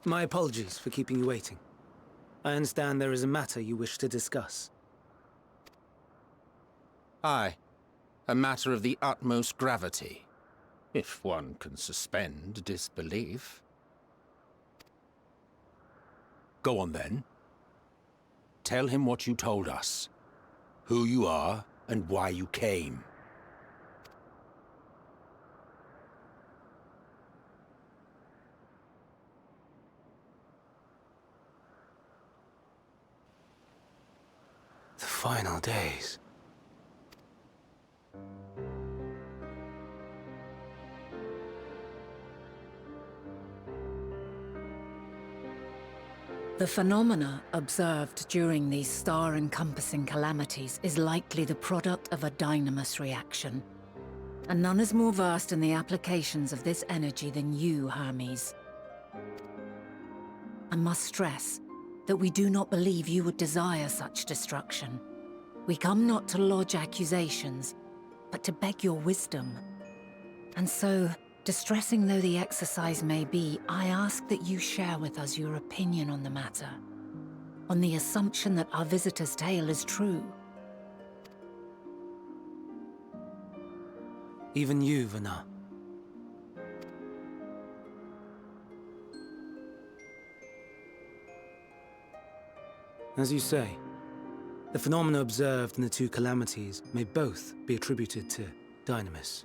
My apologies for keeping you waiting. I understand there is a matter you wish to discuss. Aye. A matter of the utmost gravity. If one can suspend disbelief. Go on then. Tell him what you told us. Who you are and why you came. The final days. The phenomena observed during these star-encompassing calamities is likely the product of a dynamis reaction. And none is more versed in the applications of this energy than you, Hermes. I must stress that we do not believe you would desire such destruction. We come not to lodge accusations, but to beg your wisdom. And so, distressing though the exercise may be, I ask that you share with us your opinion on the matter, on the assumption that our visitor's tale is true. Even you, Vana. As you say, the phenomena observed in the two calamities may both be attributed to dynamis.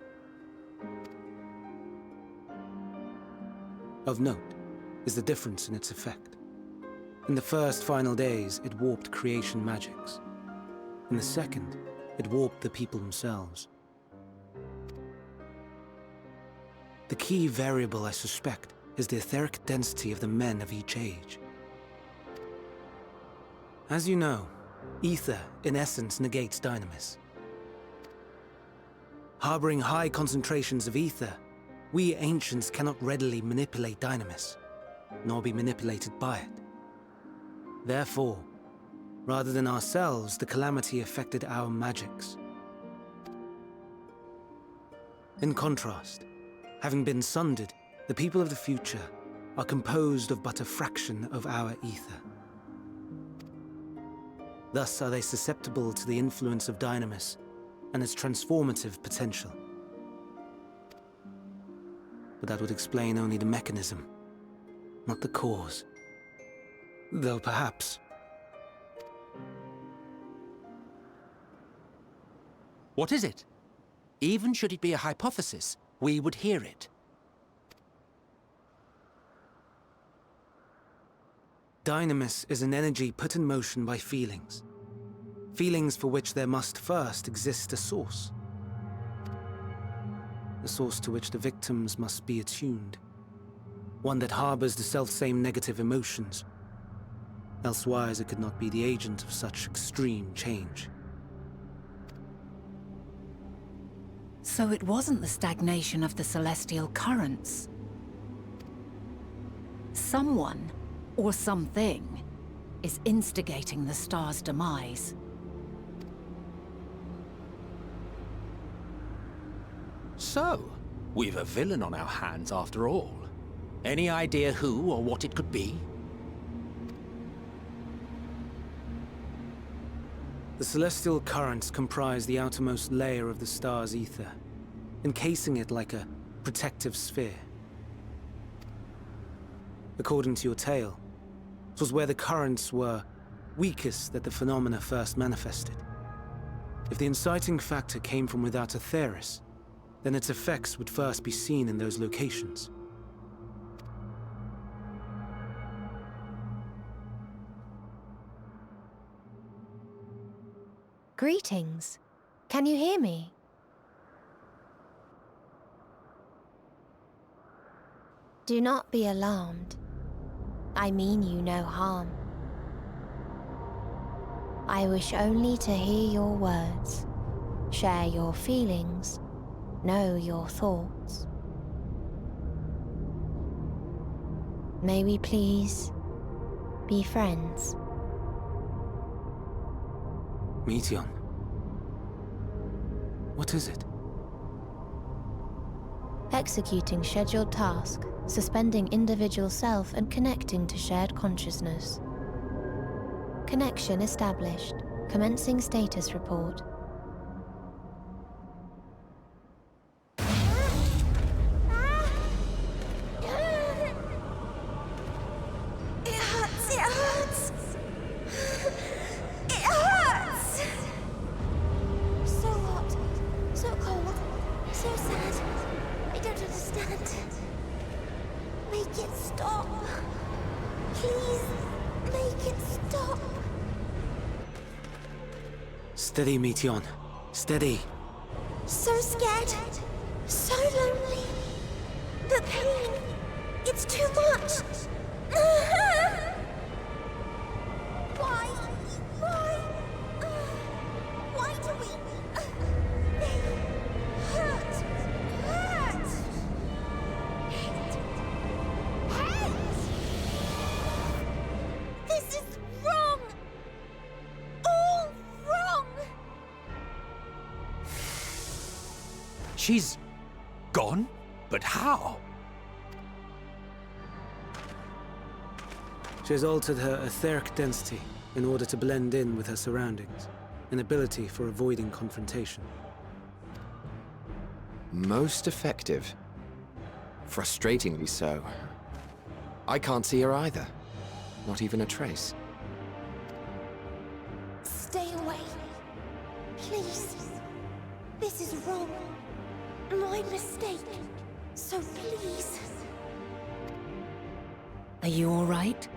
Of note is the difference in its effect. In the first final days, it warped creation magics. In the second, it warped the people themselves. The key variable, I suspect, is the etheric density of the men of each age. As you know, ether, in essence, negates dynamis. Harboring high concentrations of ether, we ancients cannot readily manipulate dynamis, nor be manipulated by it. Therefore, rather than ourselves, the calamity affected our magics. In contrast, having been sundered, the people of the future are composed of but a fraction of our ether. Thus are they susceptible to the influence of dynamis and its transformative potential. But that would explain only the mechanism, not the cause. Though perhaps... What is it? Even should it be a hypothesis, we would hear it. Dynamis is an energy put in motion by feelings. Feelings for which there must first exist a source. A source to which the victims must be attuned. One that harbors the selfsame negative emotions. Elsewise it could not be the agent of such extreme change. So it wasn't the stagnation of the celestial currents. Someone, or something, is instigating the star's demise. So, we've a villain on our hands after all. Any idea who or what it could be? The celestial currents comprise the outermost layer of the star's ether, encasing it like a protective sphere. According to your tale, it was where the currents were weakest that the phenomena first manifested. If the inciting factor came from without Aetheris, then its effects would first be seen in those locations. Greetings. Can you hear me? Do not be alarmed. I mean you no harm. I wish only to hear your words, share your feelings, know your thoughts. May we please be friends? Meteon. What is it? executing scheduled tasks, suspending individual self and connecting to shared consciousness. Connection established. Commencing status report. Steady, Meteion. Steady. So scared. So lonely. The pain. It's too much. Why? Why do we? They hurt. Hate. This is wrong. All wrong. She's gone? But how? She has altered her etheric density in order to blend in with her surroundings, an ability for avoiding confrontation. Most effective. Frustratingly so. I can't see her either. Not even a trace. Stay away. Please. This is wrong. My mistake. So please. Are you all right?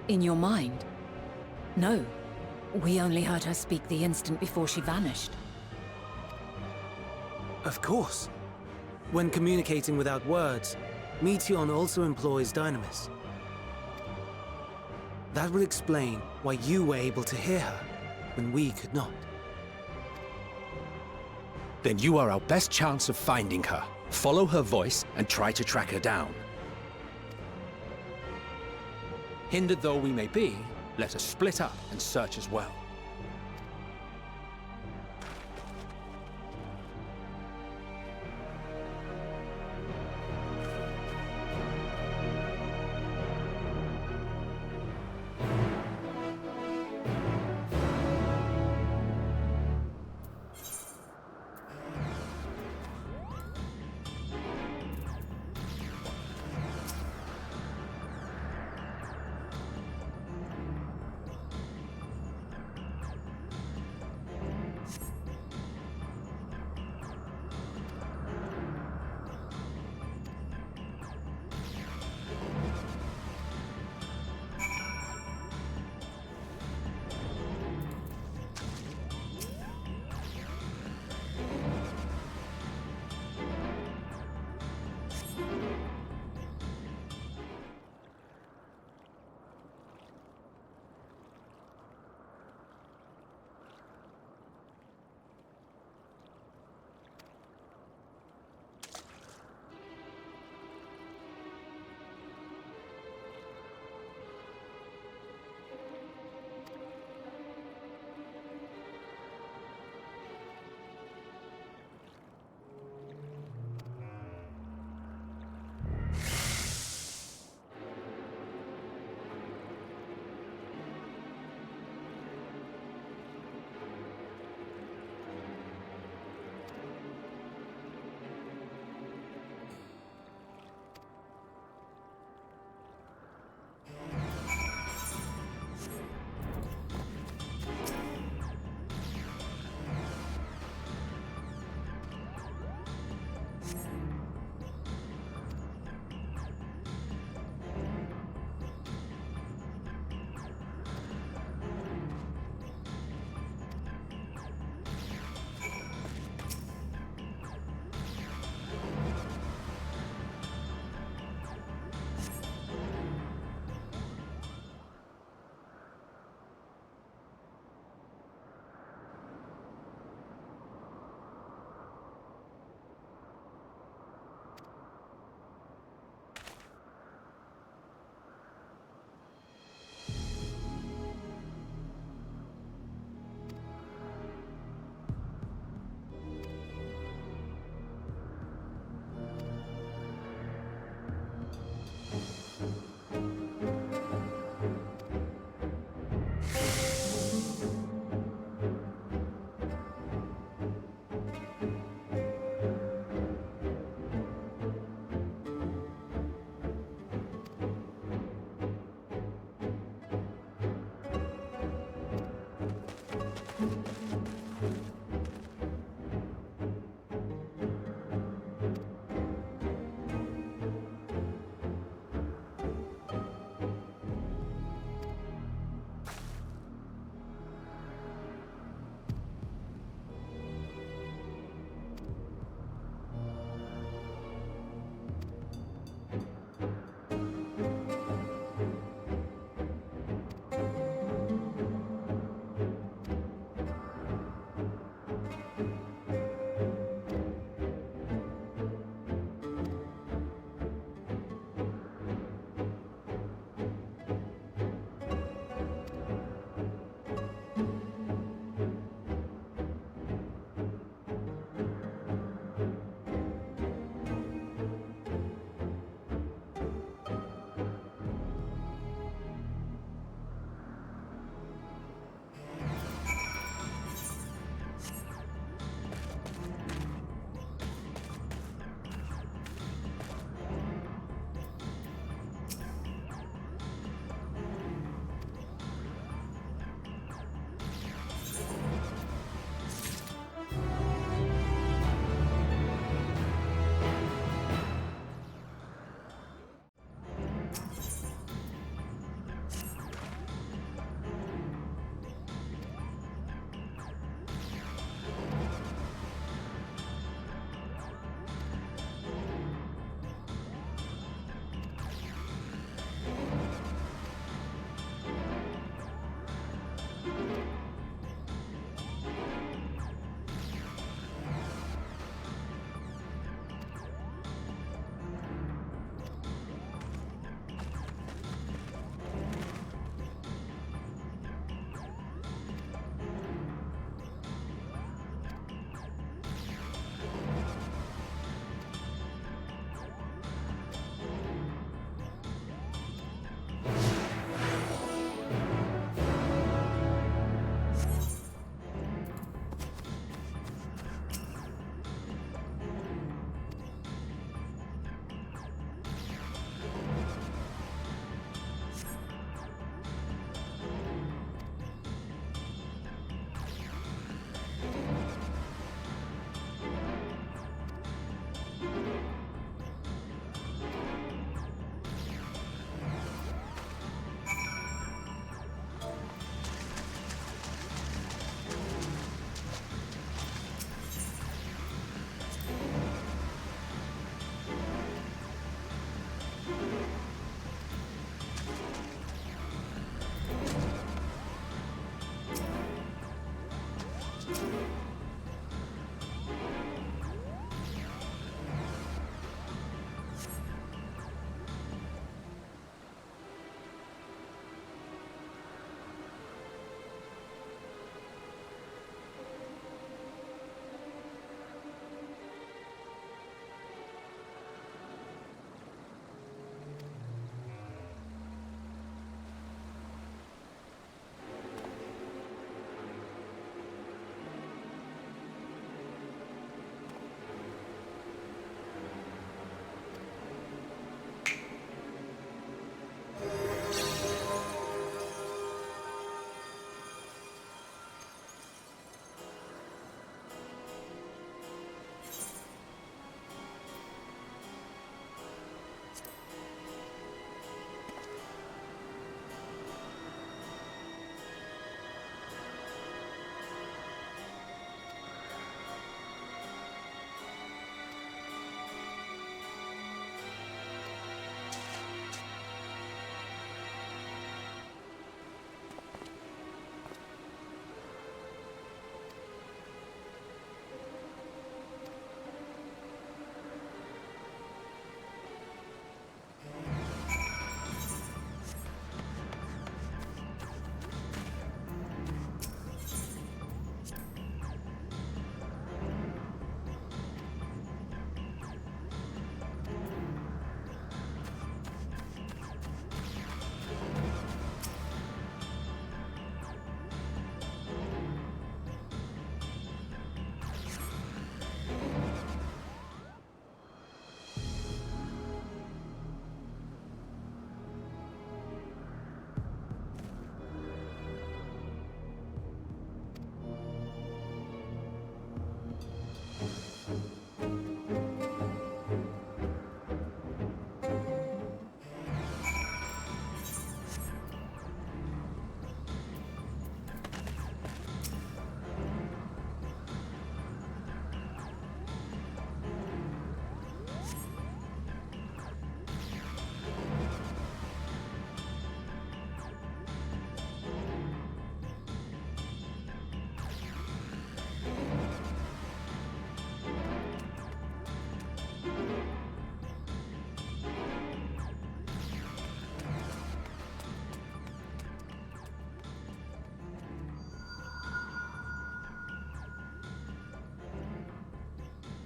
In your mind? No. We only heard her speak the instant before she vanished. Of course. When communicating without words, Meteion also employs dynamis. That will explain why you were able to hear her, when we could not. Then you are our best chance of finding her. Follow her voice and try to track her down. Hindered though we may be, let us split up and search as well.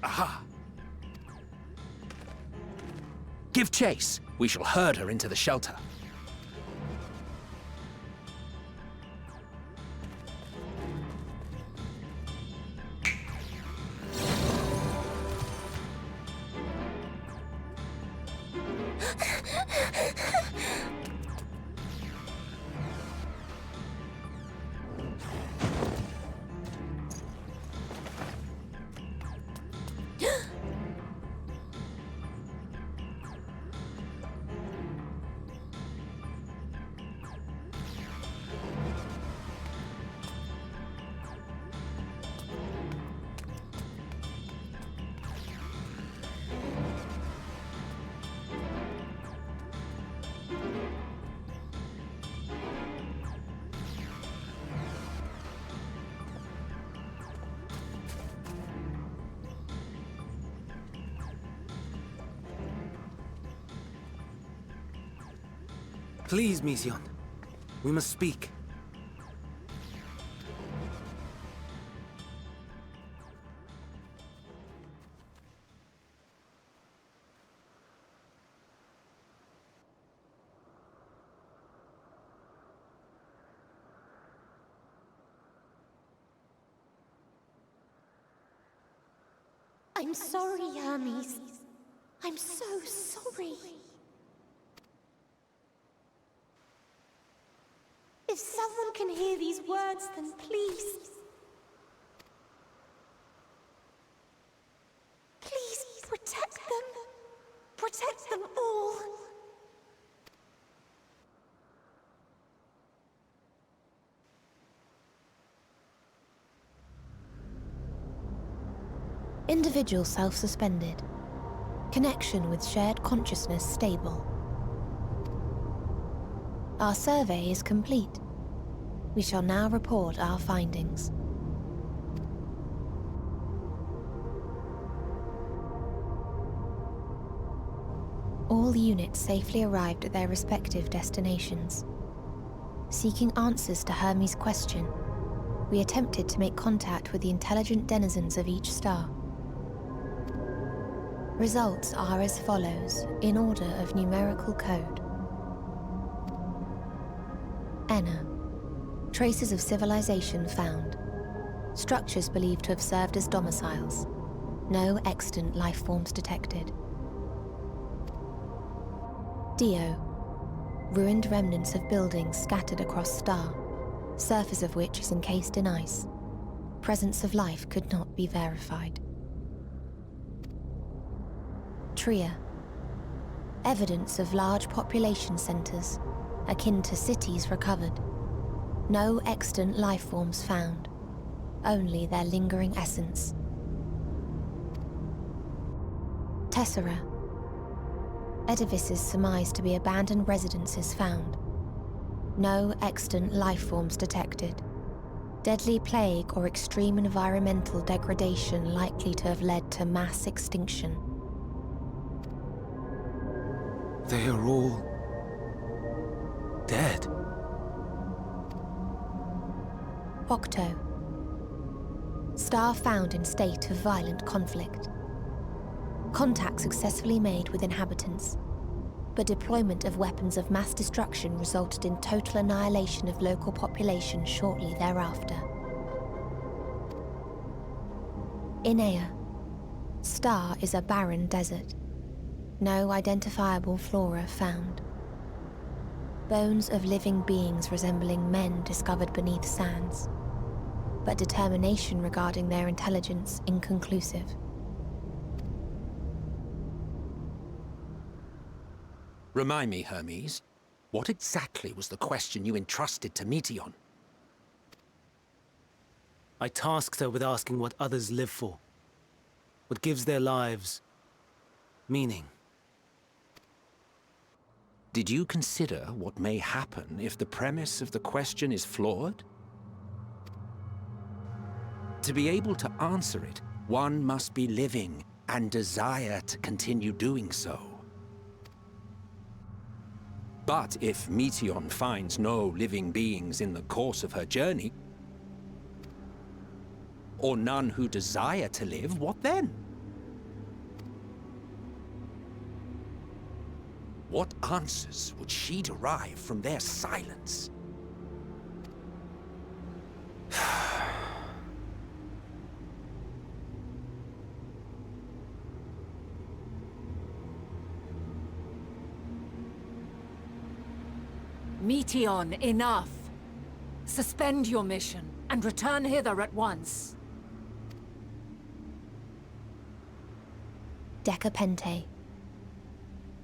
Aha! Give chase! We shall herd her into the shelter. Please, Meteion. We must speak. I'm sorry, Hermes. I'm so sorry. If someone can hear these words, then please... please protect them. Protect them all. Individual self-suspended. Connection with shared consciousness stable. Our survey is complete. We shall now report our findings. All units safely arrived at their respective destinations. Seeking answers to Hermes' question, we attempted to make contact with the intelligent denizens of each star. Results are as follows, in order of numerical code. Enna. Traces of civilization found. Structures believed to have served as domiciles. No extant life forms detected. Dio. Ruined remnants of buildings scattered across star, surface of which is encased in ice. Presence of life could not be verified. Tria. Evidence of large population centers, akin to cities recovered. No extant life forms found, only their lingering essence. Tessera. Edifices surmised to be abandoned residences found. No extant life forms detected. Deadly plague or extreme environmental degradation likely to have led to mass extinction. They are all... dead. Octo. Star found in state of violent conflict. Contact successfully made with inhabitants, but deployment of weapons of mass destruction resulted in total annihilation of local population shortly thereafter. Inea. Star is a barren desert. No identifiable flora found. Bones of living beings resembling men discovered beneath sands, but determination regarding their intelligence inconclusive. Remind me, Hermes, what exactly was the question you entrusted to Meteion? I tasked her with asking what others live for. What gives their lives meaning. Did you consider what may happen if the premise of the question is flawed? To be able to answer it, one must be living and desire to continue doing so. But if Meteion finds no living beings in the course of her journey, or none who desire to live, what then? What answers would she derive from their silence? Meteion, enough! Suspend your mission, and return hither at once. Decapente.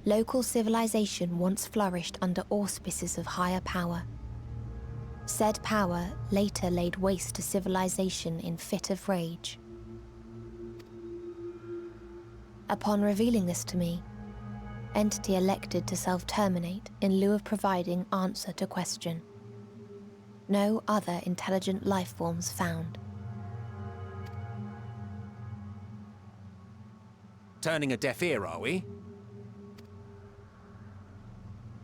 Local civilization once flourished under auspices of higher power. Said power later laid waste to civilization in fit of rage. Upon revealing this to me, entity elected to self-terminate in lieu of providing answer to question. No other intelligent life forms found. Turning a deaf ear, are we?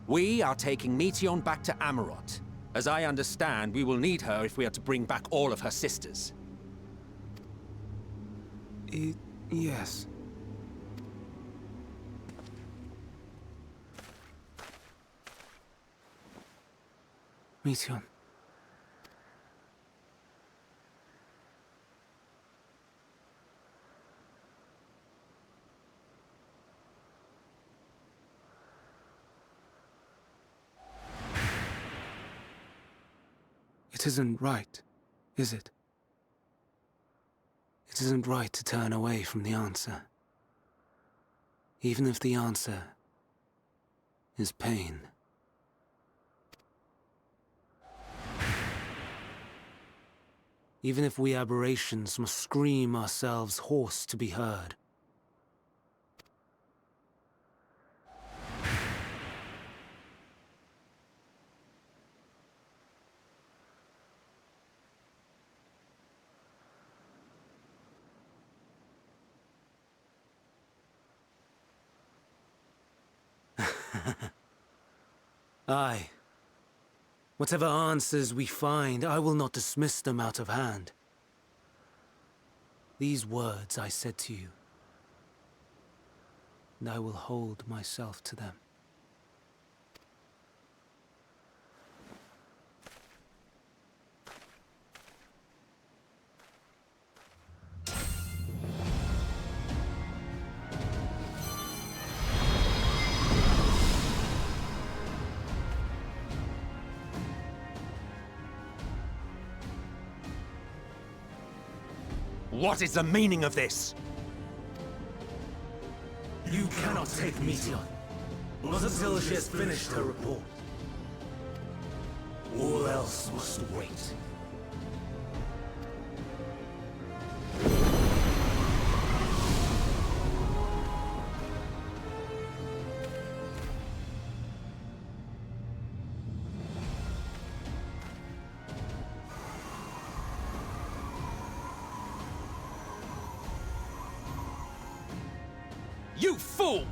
We are taking Meteion back to Amarot. As I understand, we will need her if we are to bring back all of her sisters. Yes. Meteion. It isn't right, is it? It isn't right to turn away from the answer. Even if the answer is pain. Even if we aberrations must scream ourselves hoarse to be heard. Aye. Whatever answers we find, I will not dismiss them out of hand. These words I said to you, and I will hold myself to them. What is the meaning of this? You cannot take Meteion, not until she has finished her report. All else must wait. You fool!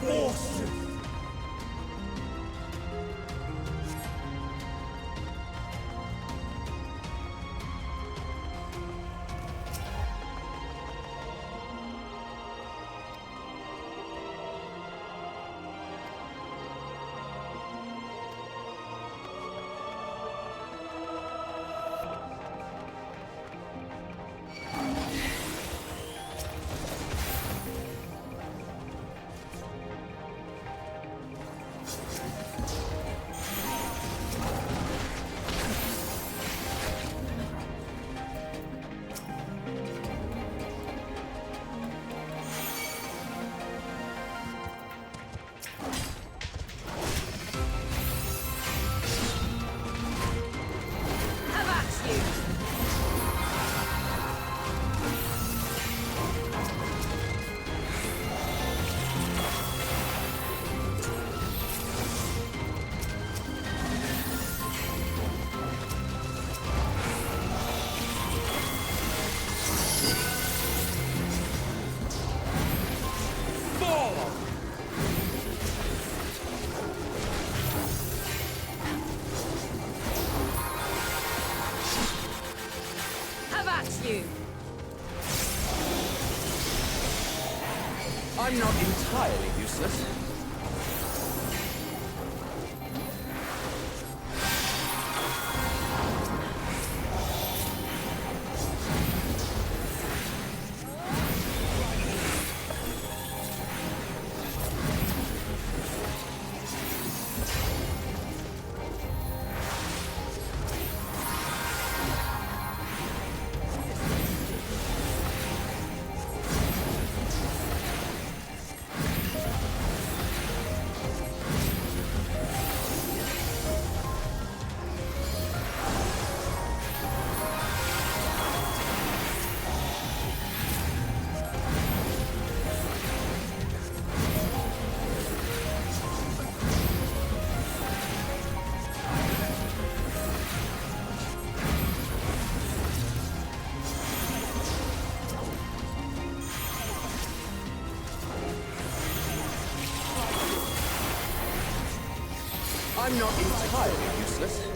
forces! I'm not entirely useless. I'm not entirely useless.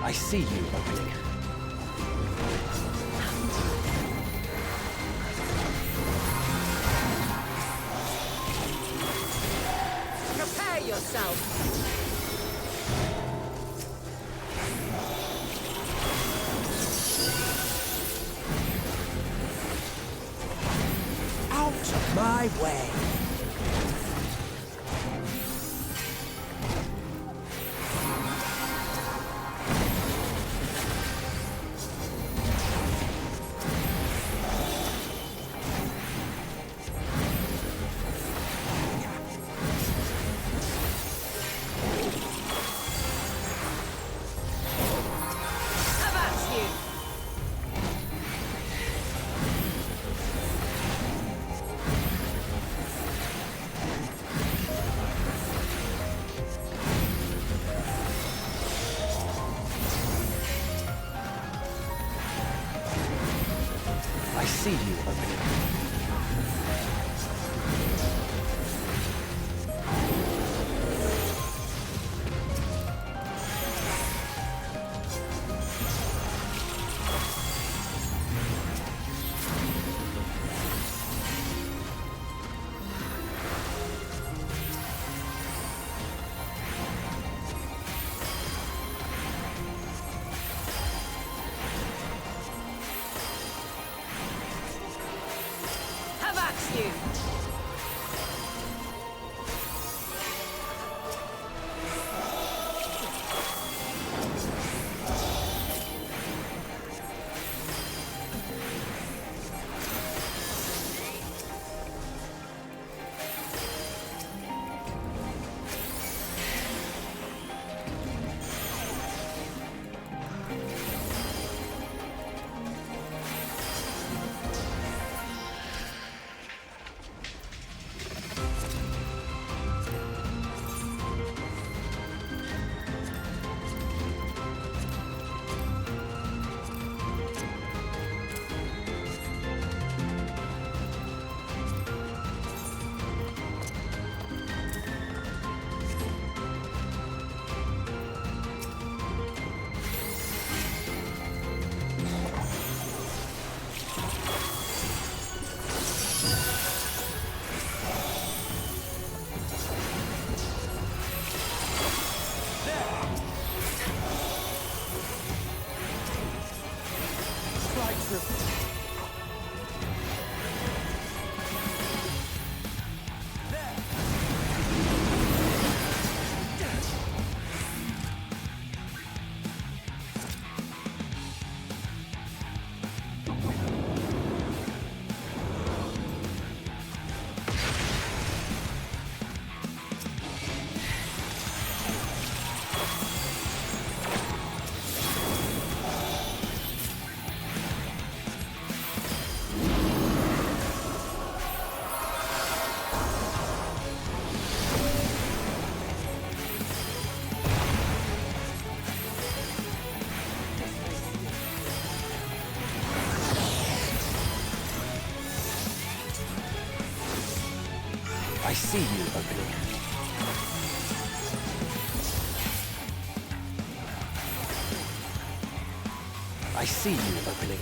I see you opening. Prepare yourself! Out of my way! I see you opening. you! I see you opening. I see you opening.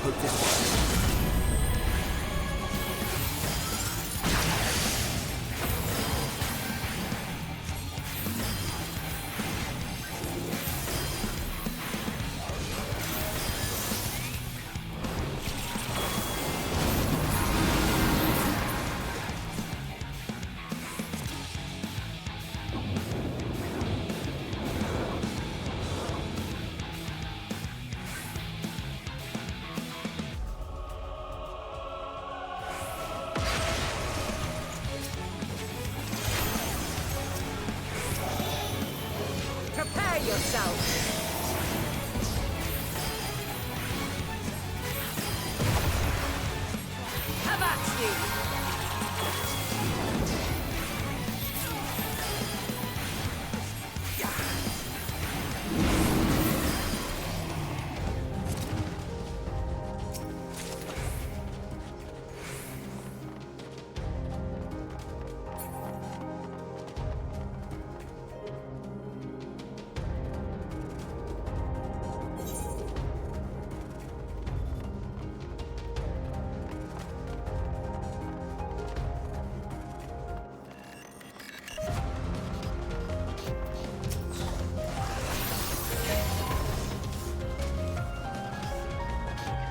Hope this works. Prepare yourself! Have at you!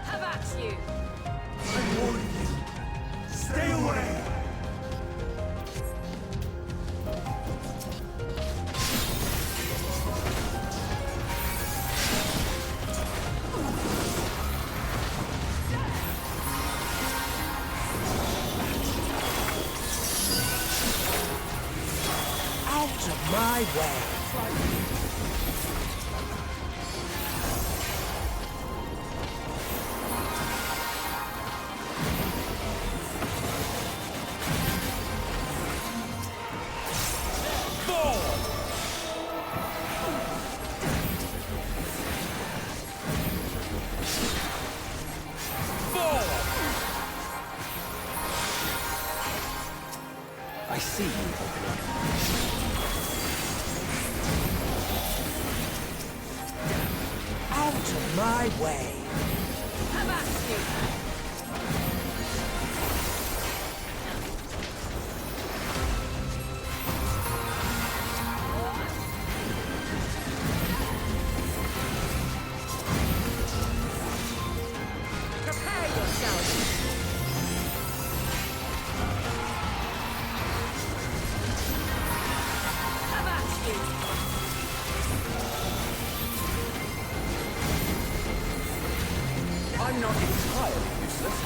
Have at you! I'm warning you. Stay away! my way. I see you opening. Out of my way. Prepare yourselves. I'm not entirely useless.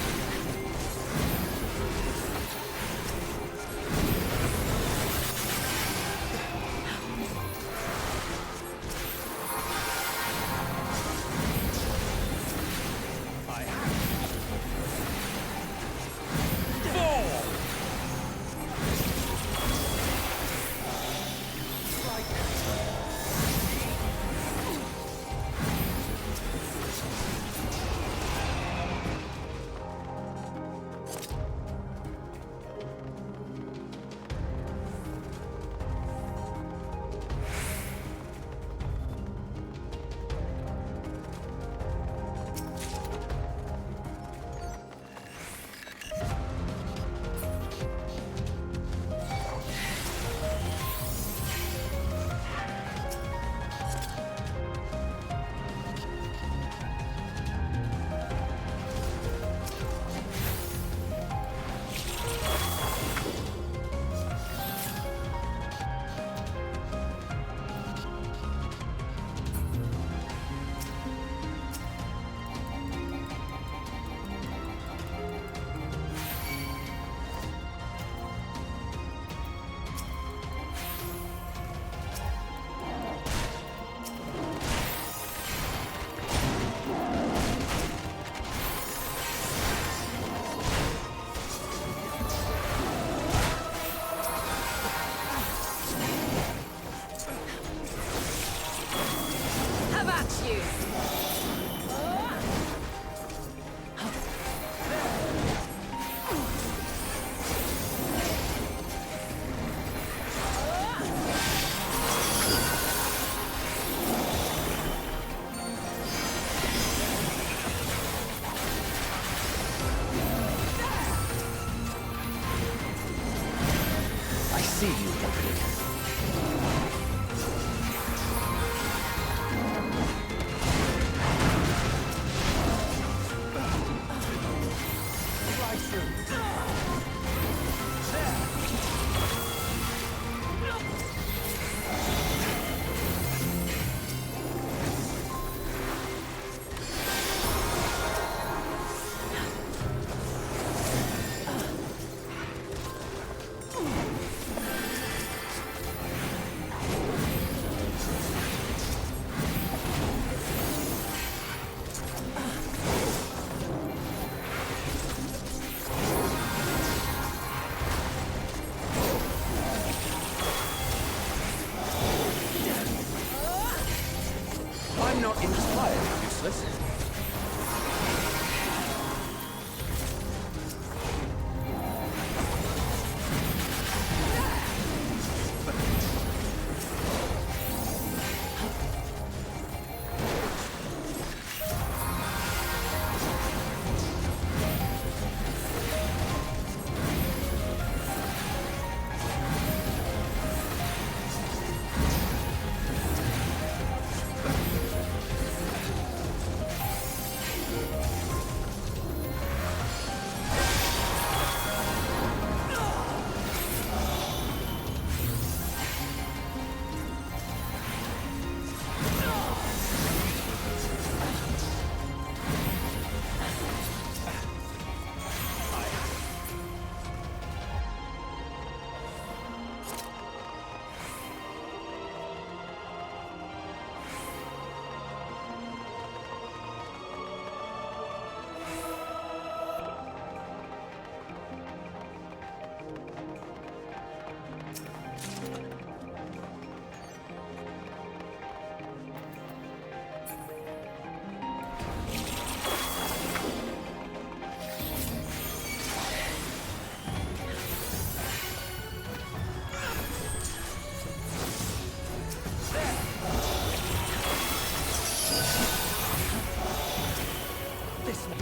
This way.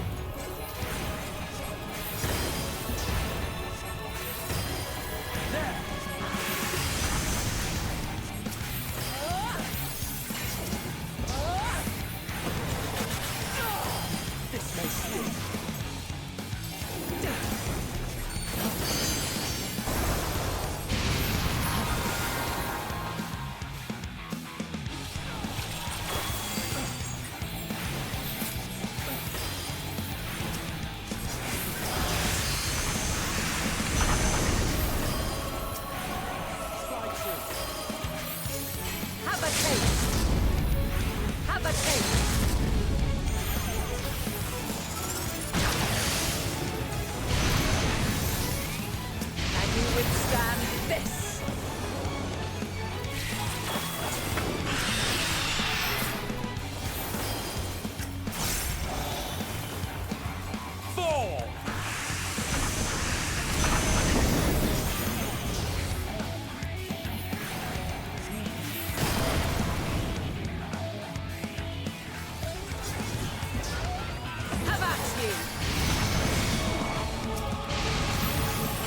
There! This may sting. Have a taste! Have a taste! Can you withstand this? Fall! Have at you!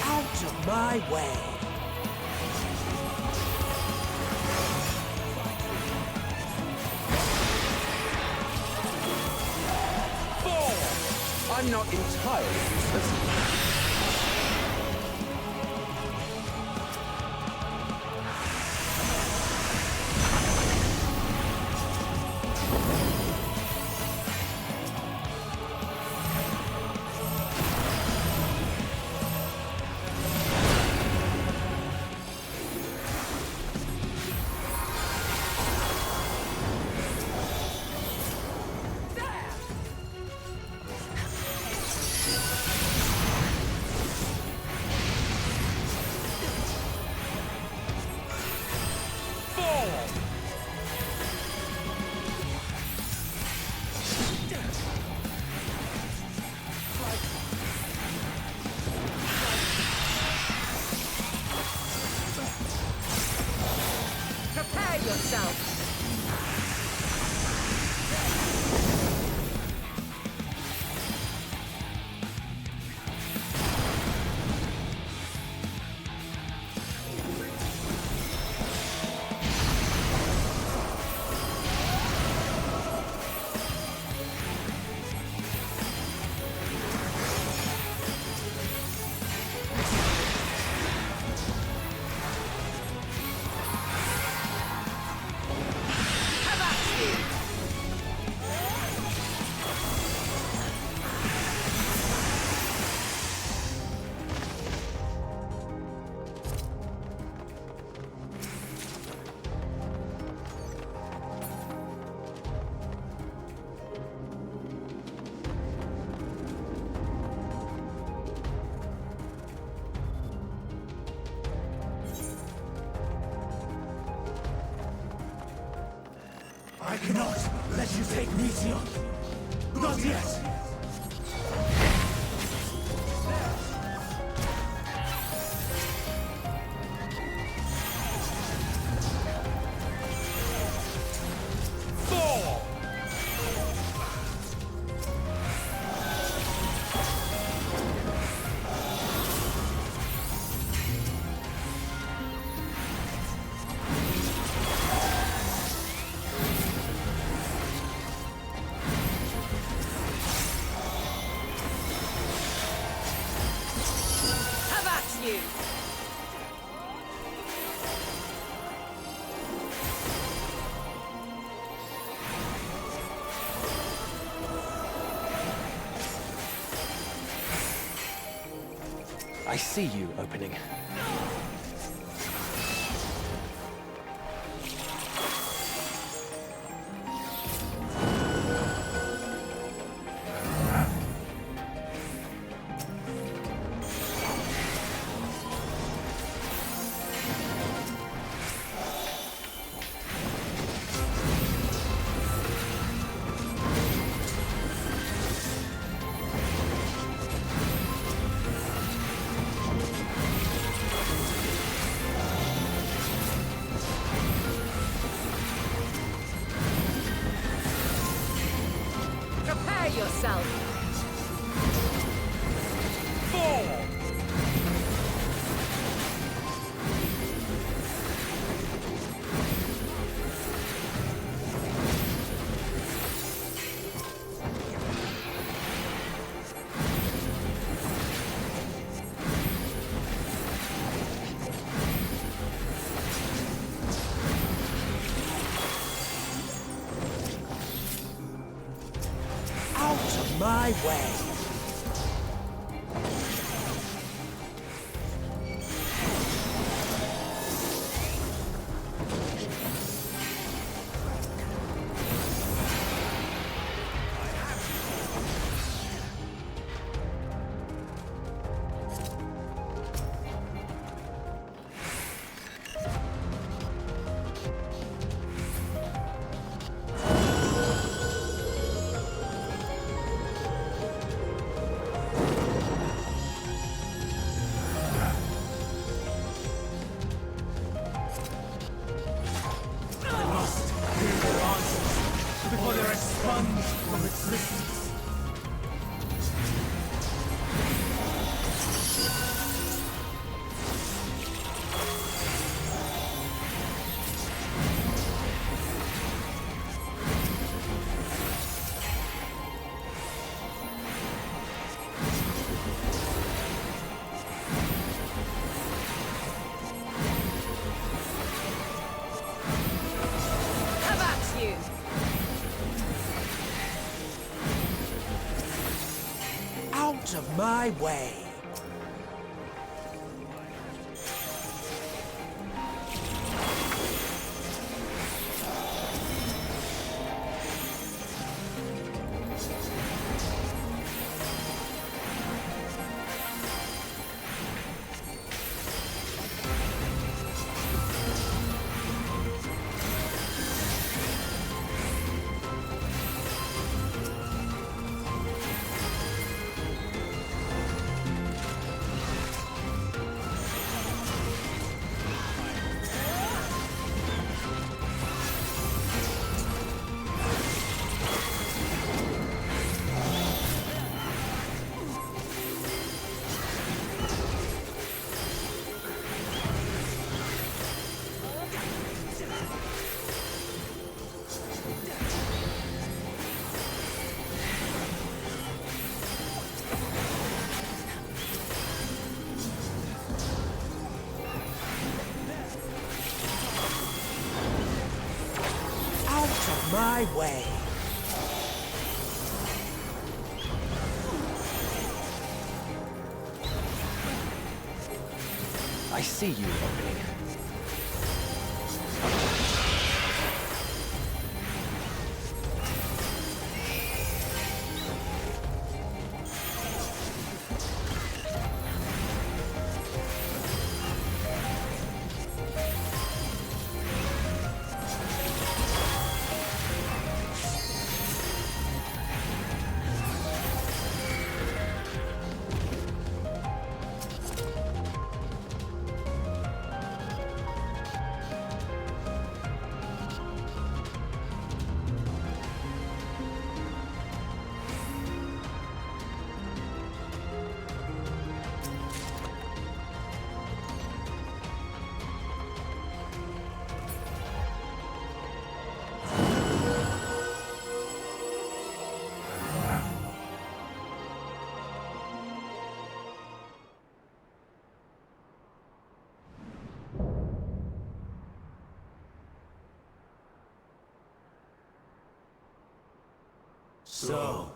Out of my way! Fall! I'm not entirely useless. Prepare yourself! Have at you! I cannot let you take Meteor. Not yet. Fall! Have at you! I see you opening. Prepare yourself! Fall! Out of my way! Before they're expunged from existence. Have at you! Out of my way! Out of my way! I see you opening. So,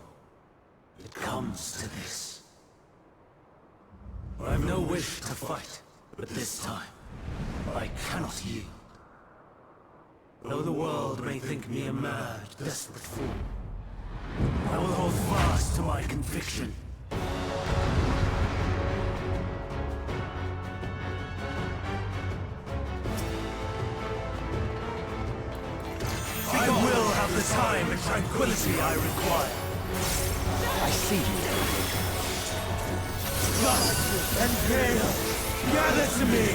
it comes to this. I have no wish to fight, but this time, I cannot yield. Though the world may think me a mad, desperate fool, I will hold fast to my conviction. I will have the time and tranquility I require. I see you. Dust and gale, gather to me!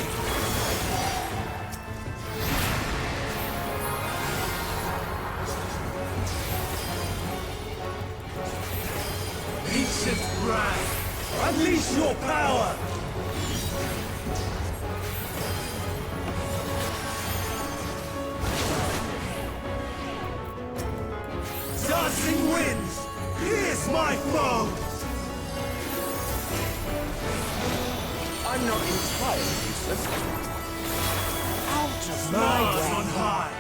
Ancient brand, unleash your power! Dancing winds, pierce my foe! I'm not entirely useless. Out of my Stars way! on high,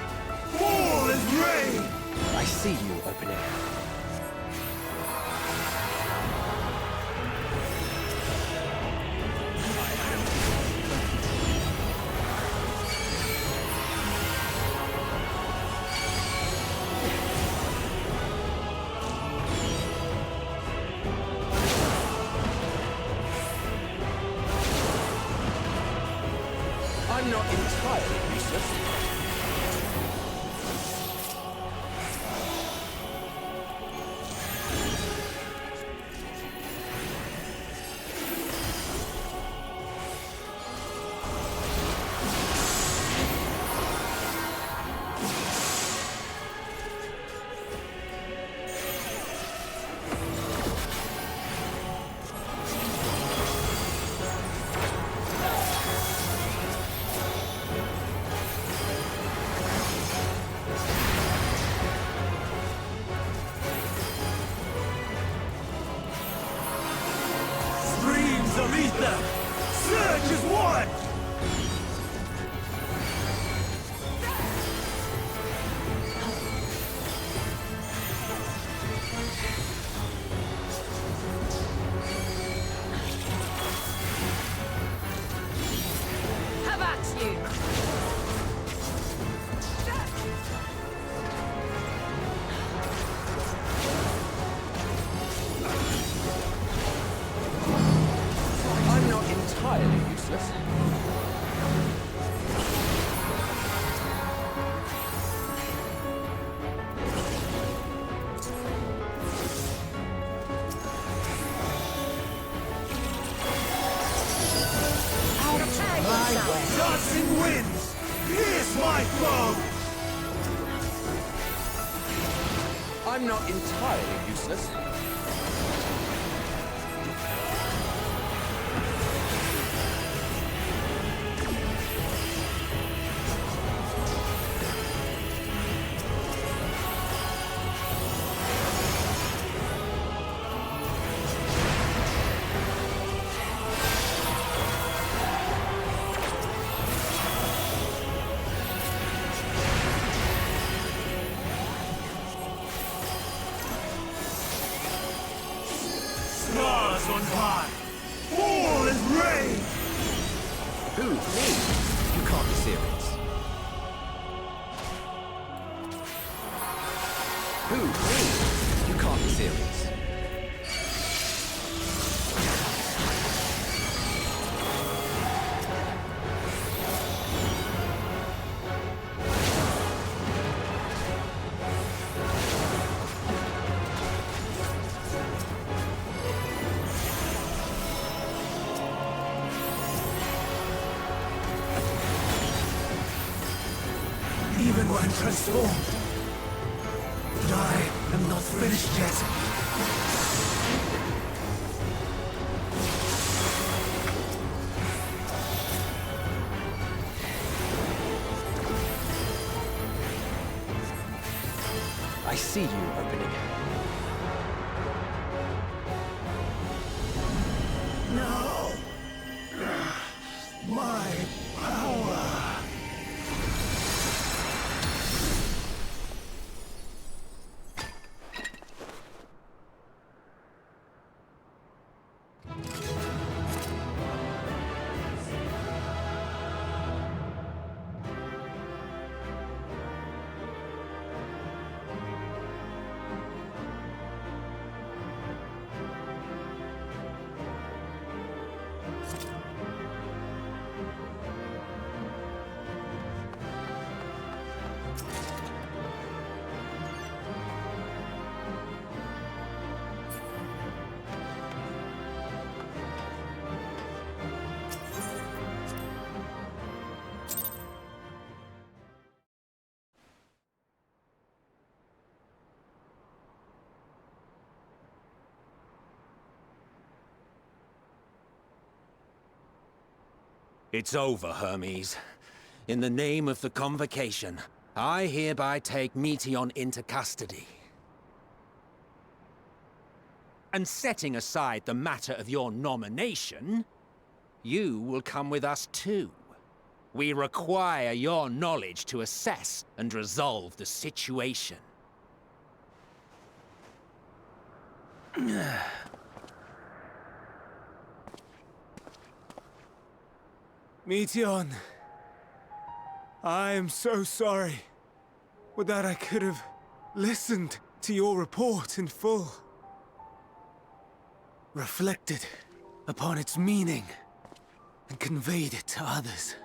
fall as rain! I see you, open air. I'm not entirely useless. Streams of ether, surge as one! Have at you! I'm not entirely useless. Dancing winds, pierce my foe! I'm not entirely useless. Stars on high, fall as rain! Who? Me? You can't be serious. Who? Me? You can't be serious. Even when transformed. But I am not finished yet. I see you, opening. No! My power! It's over, Hermes. In the name of the Convocation, I hereby take Meteion into custody. And setting aside the matter of your nomination, you will come with us too. We require your knowledge to assess and resolve the situation. Meteion, I am so sorry. Would that I could have listened to your report in full. Reflected upon its meaning and conveyed it to others.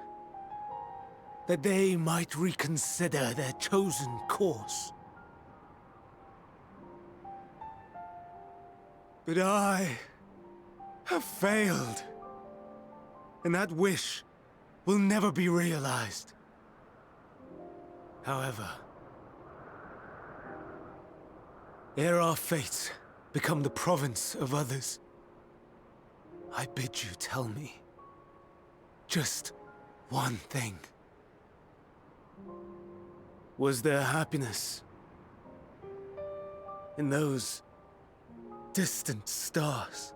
That they might reconsider their chosen course. But I have failed. And that wish will never be realized. However, ere our fates become the province of others, I bid you tell me just one thing. Was there happiness in those distant stars?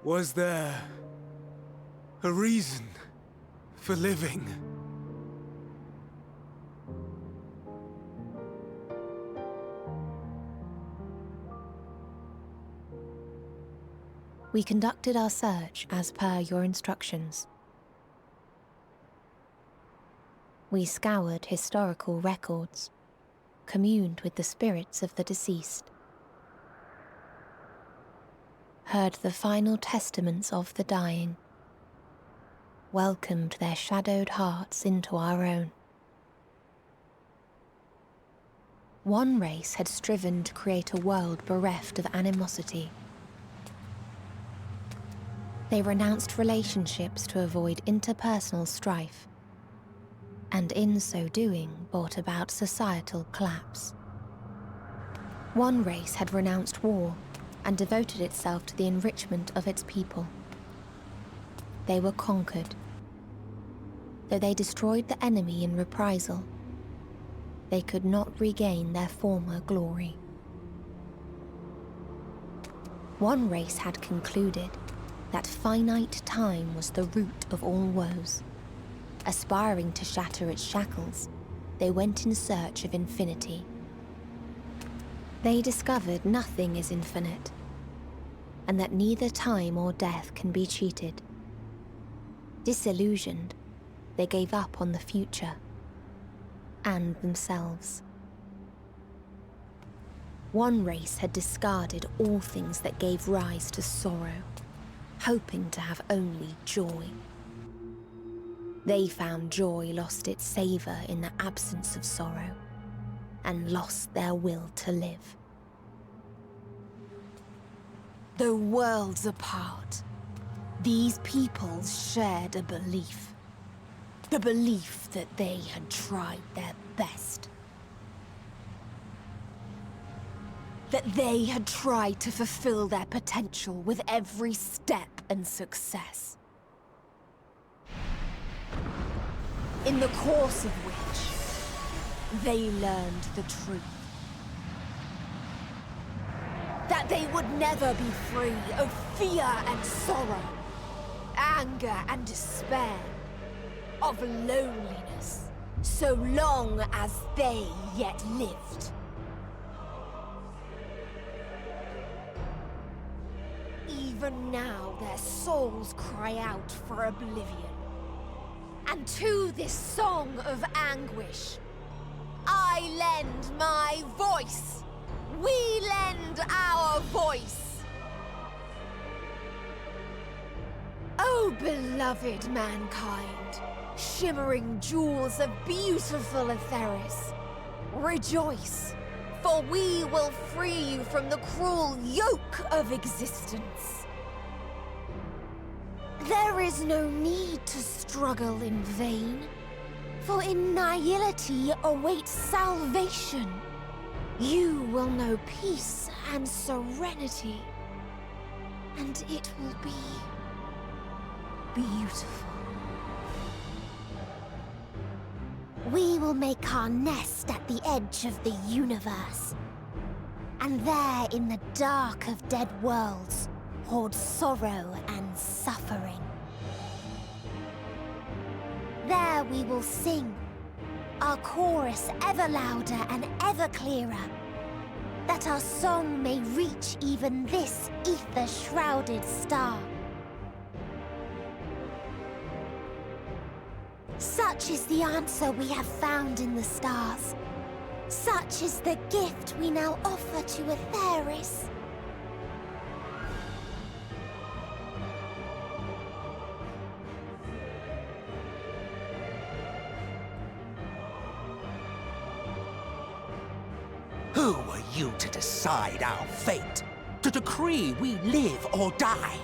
Was there a reason for living? We conducted our search as per your instructions. We scoured historical records, communed with the spirits of the deceased, heard the final testaments of the dying, welcomed their shadowed hearts into our own. One race had striven to create a world bereft of animosity. They renounced relationships to avoid interpersonal strife, and in so doing brought about societal collapse. One race had renounced war and devoted itself to the enrichment of its people. They were conquered. Though they destroyed the enemy in reprisal, they could not regain their former glory. One race had concluded that finite time was the root of all woes. Aspiring to shatter its shackles, they went in search of infinity. They discovered nothing is infinite, and that neither time or death can be cheated. Disillusioned, they gave up on the future and themselves. One race had discarded all things that gave rise to sorrow, hoping to have only joy. They found joy lost its savor in the absence of sorrow, and lost their will to live. Though worlds apart, these peoples shared a belief. The belief that they had tried their best. That they had tried to fulfill their potential with every step and success. In the course of which, they learned the truth. That they would never be free of fear and sorrow, anger and despair, of loneliness, so long as they yet lived. Even now their souls cry out for oblivion. And to this song of anguish, I lend my voice. We lend our voice. Oh, beloved mankind, shimmering jewels of beautiful Etheris, rejoice, for we will free you from the cruel yoke of existence. There is no need to struggle in vain, for in nihility awaits salvation. You will know peace and serenity, and it will be beautiful. We will make our nest at the edge of the universe. And there, in the dark of dead worlds, hoard sorrow and suffering. There we will sing, our chorus ever louder and ever clearer, that our song may reach even this ether-shrouded star. Such is the answer we have found in the stars. Such is the gift we now offer to Etheris. Who are you to decide our fate? To decree we live or die?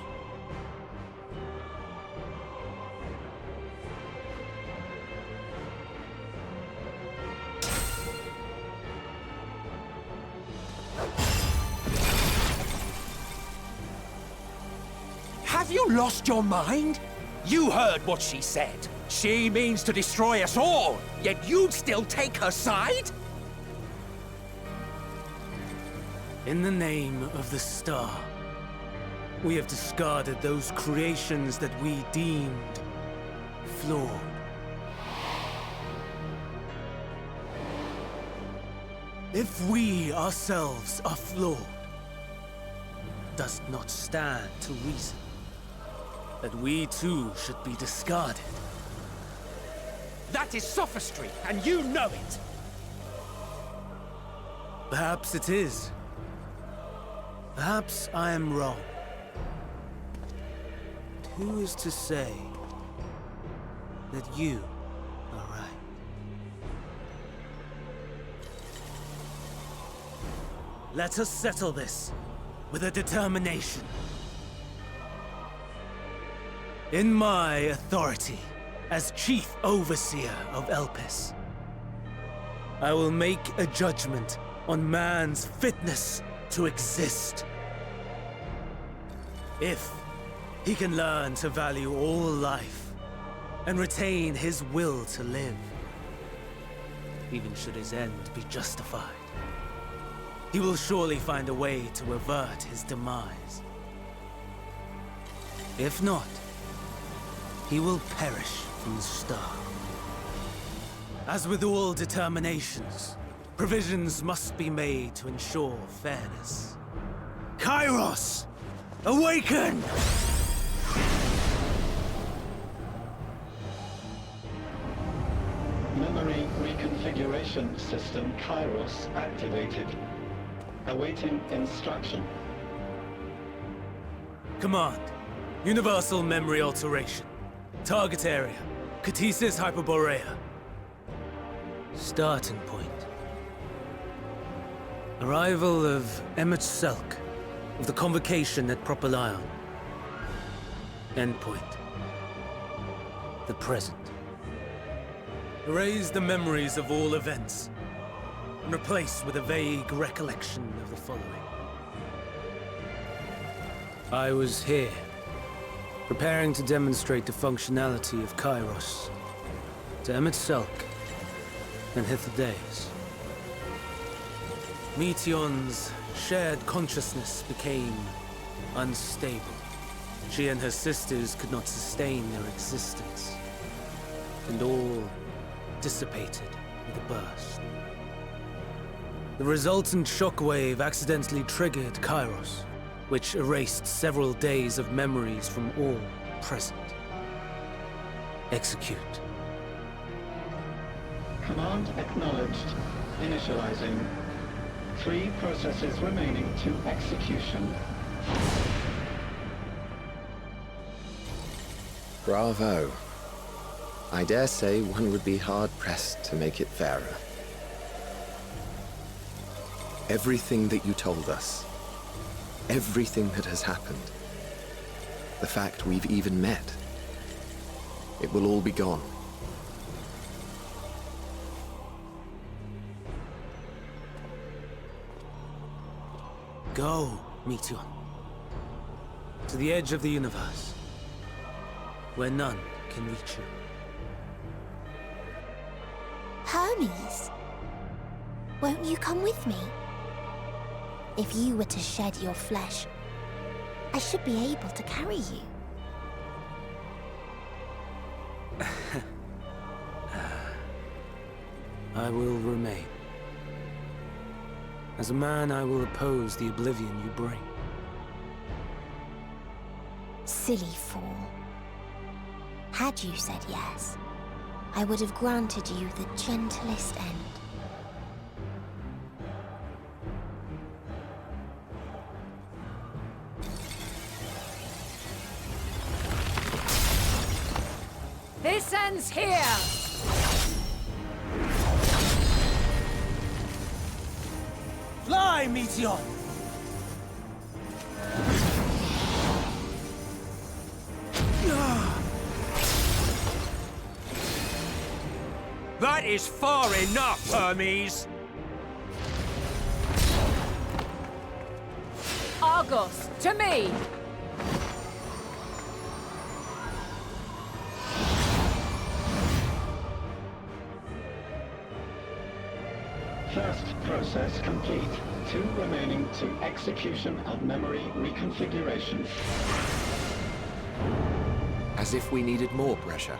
Have you lost your mind? You heard what she said. She means to destroy us all, yet you'd still take her side? In the name of the star, we have discarded those creations that we deemed flawed. If we ourselves are flawed, does it not stand to reason that we too should be discarded? That is sophistry, and you know it! Perhaps it is. Perhaps I am wrong. But who is to say that you are right? Let us settle this with a determination. In my authority as Chief Overseer of Elpis, I will make a judgment on man's fitness to exist. If he can learn to value all life and retain his will to live, even should his end be justified, he will surely find a way to avert his demise. If not, he will perish from the start. As with all determinations, provisions must be made to ensure fairness. Kairos! Awaken! Memory reconfiguration system Kairos activated. Awaiting instruction. Command. Universal memory alteration. Target area. Catesis Hyperborea. Starting point. Arrival of Selk of the Convocation at Propylion. Endpoint. The present. Erase the memories of all events, and replace with a vague recollection of the following. I was here, preparing to demonstrate the functionality of Kairos to Selk and Hythlodaeus. Meteion's shared consciousness became unstable. She and her sisters could not sustain their existence, and all dissipated with a burst. The resultant shockwave accidentally triggered Kairos, which erased several days of memories from all present. Execute. Command acknowledged. Initializing. 3 processes remaining to execution. Bravo. I dare say one would be hard-pressed to make it fairer. Everything that you told us, everything that has happened, the fact we've even met, it will all be gone. Go, Meteion. To the edge of the universe. where none can reach you. Hermes? Won't you come with me? If you were to shed your flesh, I should be able to carry you. I will remain. As a man, I will oppose the oblivion you bring. Silly fool. Had you said yes, I would have granted you the gentlest end. This ends here! Fly, Meteon! That is far enough, Hermes! Argos, to me! First process complete. 2 remaining to execution of memory reconfiguration. As if we needed more pressure.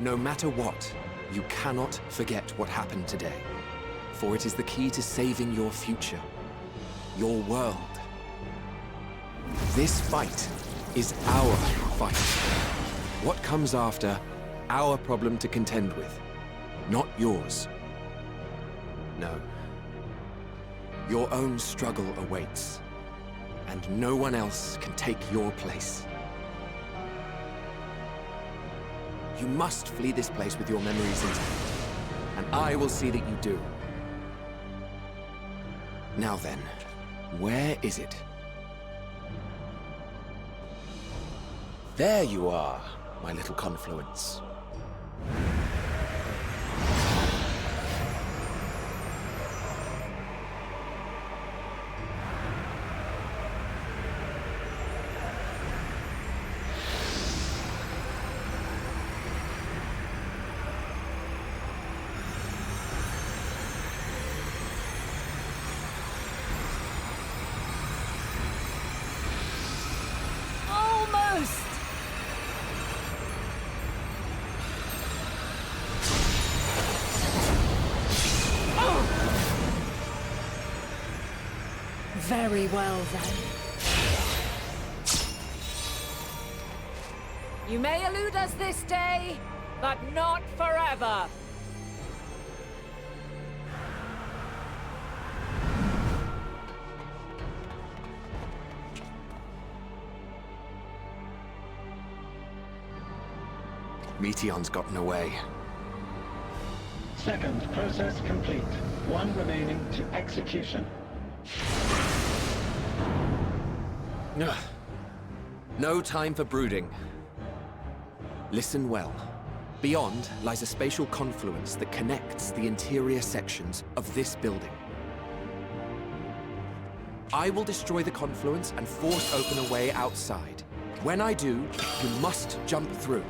No matter what, you cannot forget what happened today. For it is the key to saving your future. Your world. This fight is our fight. What comes after, our problem to contend with. Not yours. No. Your own struggle awaits. And no one else can take your place. You must flee this place with your memories intact. And I will see that you do. Now then, where is it? There you are, my little confluence. Very well, then. You may elude us this day, but not forever. Meteon's gotten away. Second process complete. 1 remaining to execution. Ugh. No time for brooding. Listen well. Beyond lies a spatial confluence that connects the interior sections of this building. I will destroy the confluence and force open a way outside. When I do, you must jump through.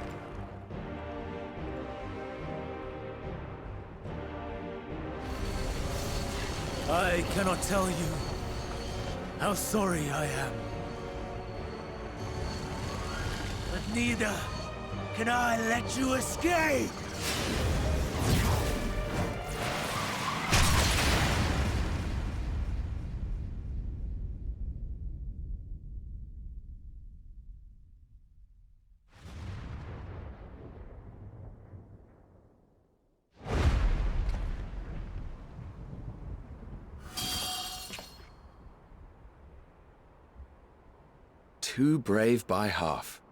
I cannot tell you how sorry I am. But neither can I let you escape! Too brave by half.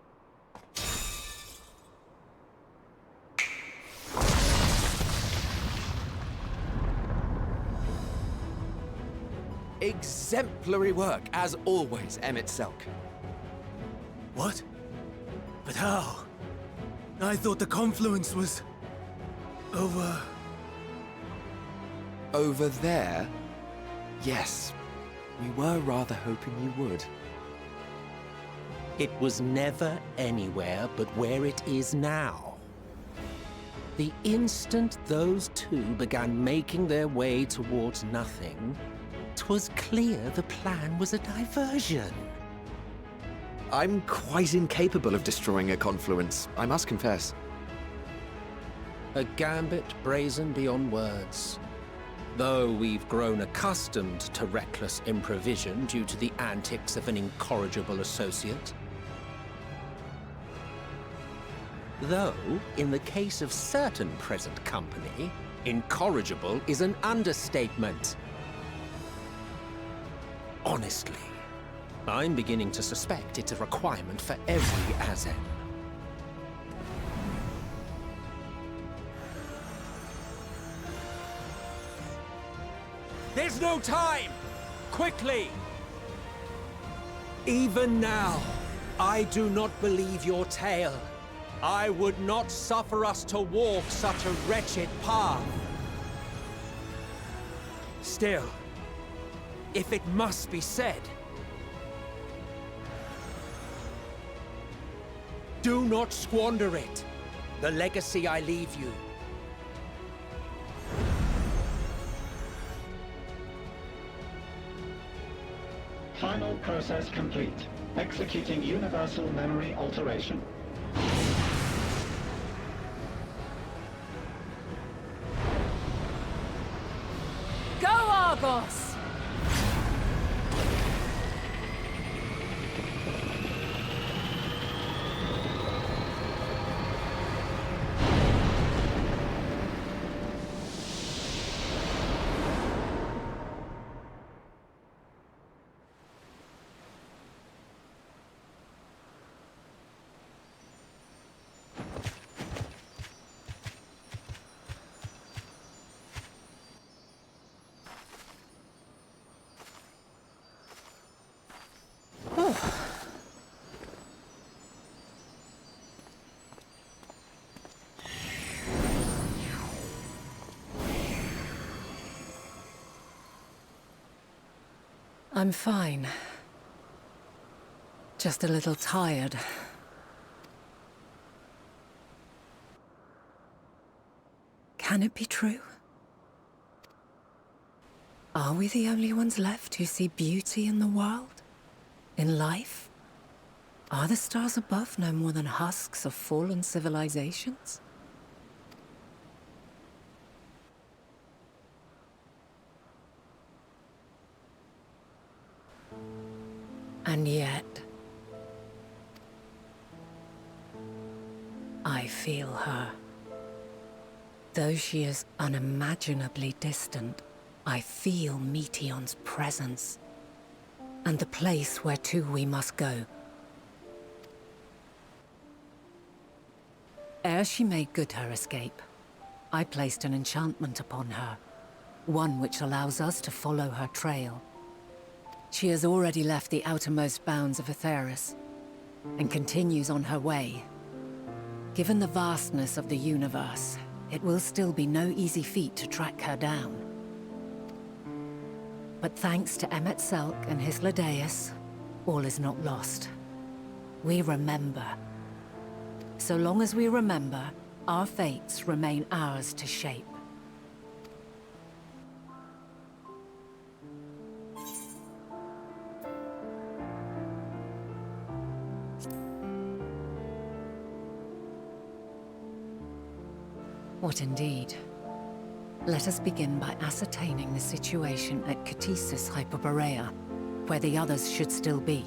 Exemplary work, as always, Emmett Selk. What? But how? I thought the confluence was... over... Over there? Yes. We were rather hoping you would. It was never anywhere but where it is now. The instant those two began making their way towards nothing, 'twas clear the plan was a diversion. I'm quite incapable of destroying a confluence, I must confess. A gambit brazen beyond words. Though we've grown accustomed to reckless improvision due to the antics of an incorrigible associate. Though, in the case of certain present company, incorrigible is an understatement. Honestly, I'm beginning to suspect it's a requirement for every Azen. There's no time! Quickly! Even now, I do not believe your tale. I would not suffer us to walk such a wretched path. Still, if it must be said, do not squander it, the legacy I leave you. Final process complete. Executing universal memory alteration. Go, Argos! I'm fine. Just a little tired. Can it be true? Are we the only ones left who see beauty in the world? In life? Are the stars above no more than husks of fallen civilizations? And yet, I feel her. Though she is unimaginably distant, I feel Meteion's presence, and the place where to we must go. Ere she made good her escape, I placed an enchantment upon her, one which allows us to follow her trail. She has already left the outermost bounds of Aetheris, and continues on her way. Given the vastness of the universe, it will still be no easy feat to track her down. But thanks to Emet-Selch and Hythlodaeus, all is not lost. We remember. So long as we remember, our fates remain ours to shape. What indeed? Let us begin by ascertaining the situation at Catesis Hyperborea, where the others should still be.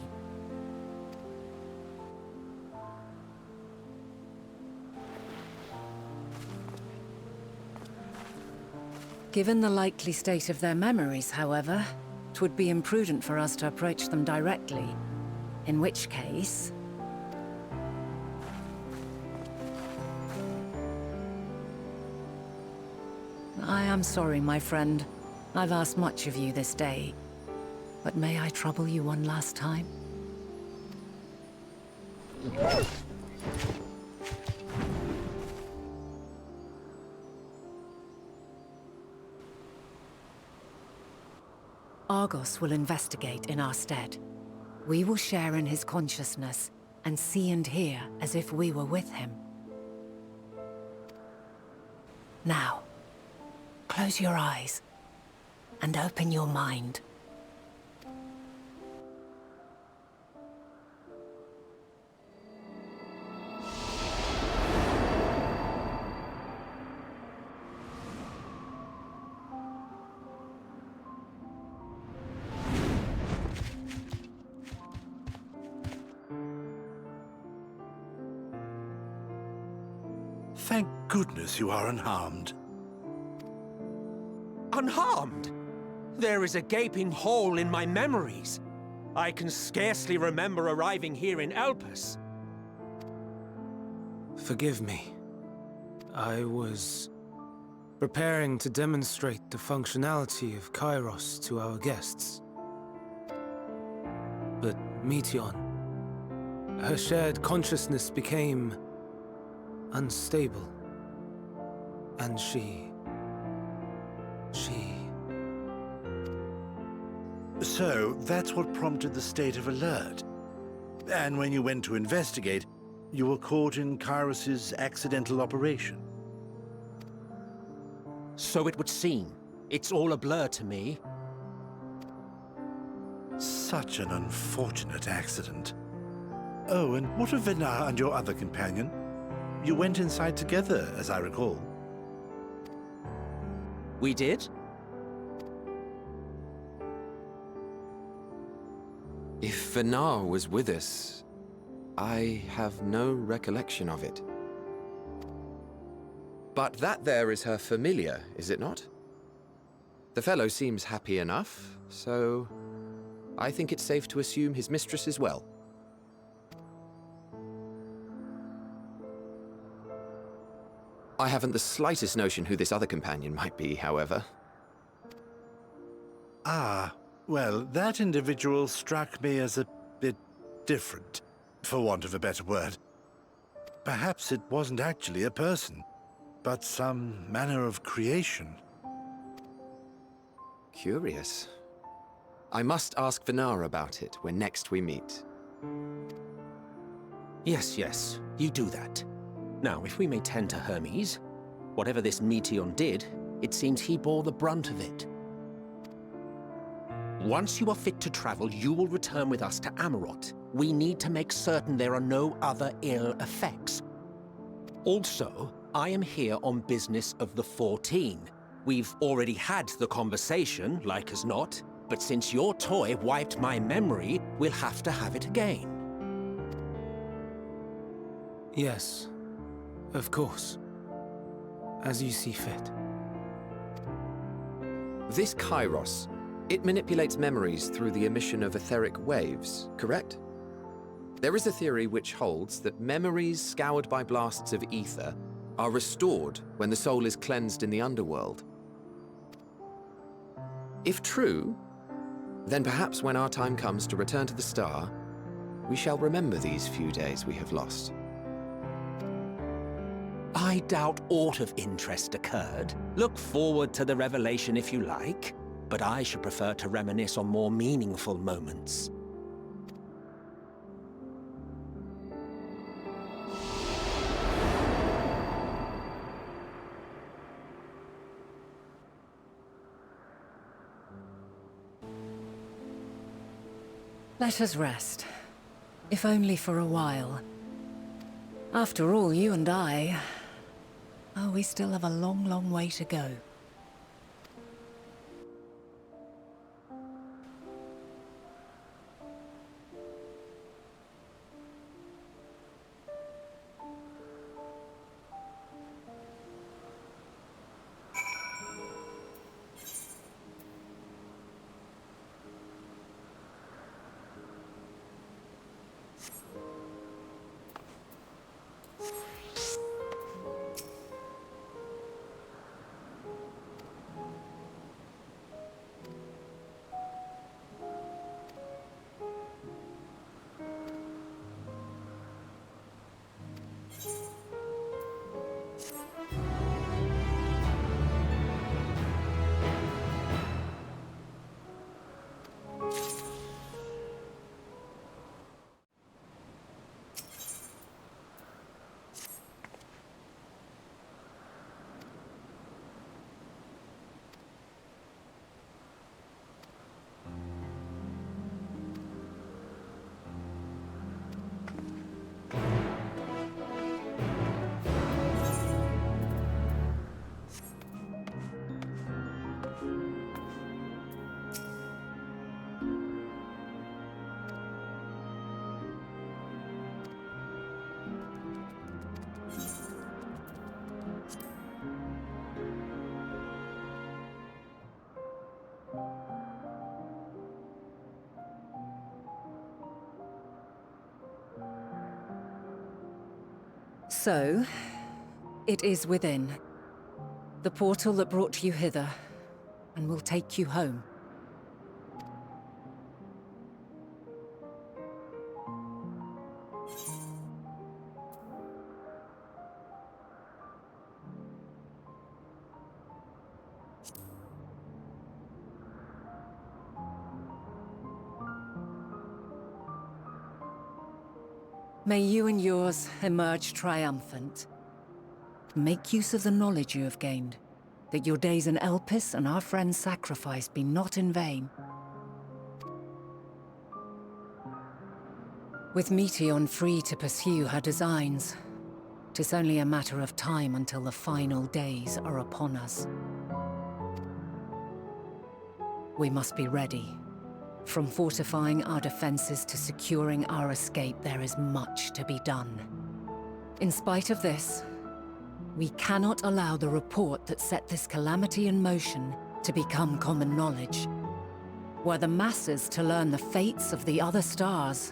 Given the likely state of their memories, however, it would be imprudent for us to approach them directly. In which case... I am sorry, my friend. I've asked much of you this day. But may I trouble you one last time? Argos will investigate in our stead. We will share in his consciousness and see and hear as if we were with him. Now, close your eyes and open your mind. Thank goodness you are unharmed. Unharmed? There is a gaping hole in my memories. I can scarcely remember arriving here in Elpis. Forgive me. I was preparing to demonstrate the functionality of Kairos to our guests. But Meteon, her shared consciousness became unstable. And she... So, that's what prompted the state of alert. And when you went to investigate, you were caught in Kairos's accidental operation. So it would seem. It's all a blur to me. Such an unfortunate accident. Oh, and what of Venar and your other companion? You went inside together, as I recall. We did? If Venar was with us, I have no recollection of it. But that there is her familiar, is it not? The fellow seems happy enough, so I think it's safe to assume his mistress is well. I haven't the slightest notion who this other companion might be, however. Ah, well, that individual struck me as a bit different, for want of a better word. Perhaps it wasn't actually a person, but some manner of creation. Curious. I must ask Venar about it when next we meet. Yes, you do that. Now, if we may tend to Hermes, whatever this Meteon did, it seems he bore the brunt of it. Once you are fit to travel, you will return with us to Amarot. We need to make certain there are no other ill effects. Also, I am here on business of the 14. We've already had the conversation, like as not, but since your toy wiped my memory, we'll have to have it again. Yes, of course. As you see fit. This Kairos, it manipulates memories through the emission of etheric waves, correct? There is a theory which holds that memories scoured by blasts of ether are restored when the soul is cleansed in the underworld. If true, then perhaps when our time comes to return to the star, we shall remember these few days we have lost. I doubt aught of interest occurred. Look forward to the revelation if you like, but I should prefer to reminisce on more meaningful moments. Let us rest, if only for a while. After all, you and I... Oh, we still have a long, long way to go. So, it is within. The portal that brought you hither, and will take you home. May you and yours emerge triumphant. Make use of the knowledge you have gained, that your days in Elpis and our friend's sacrifice be not in vain. With Meteion free to pursue her designs, 'tis only a matter of time until the final days are upon us. We must be ready. From fortifying our defenses to securing our escape, there is much to be done. In spite of this, we cannot allow the report that set this calamity in motion to become common knowledge. Were the masses to learn the fates of the other stars,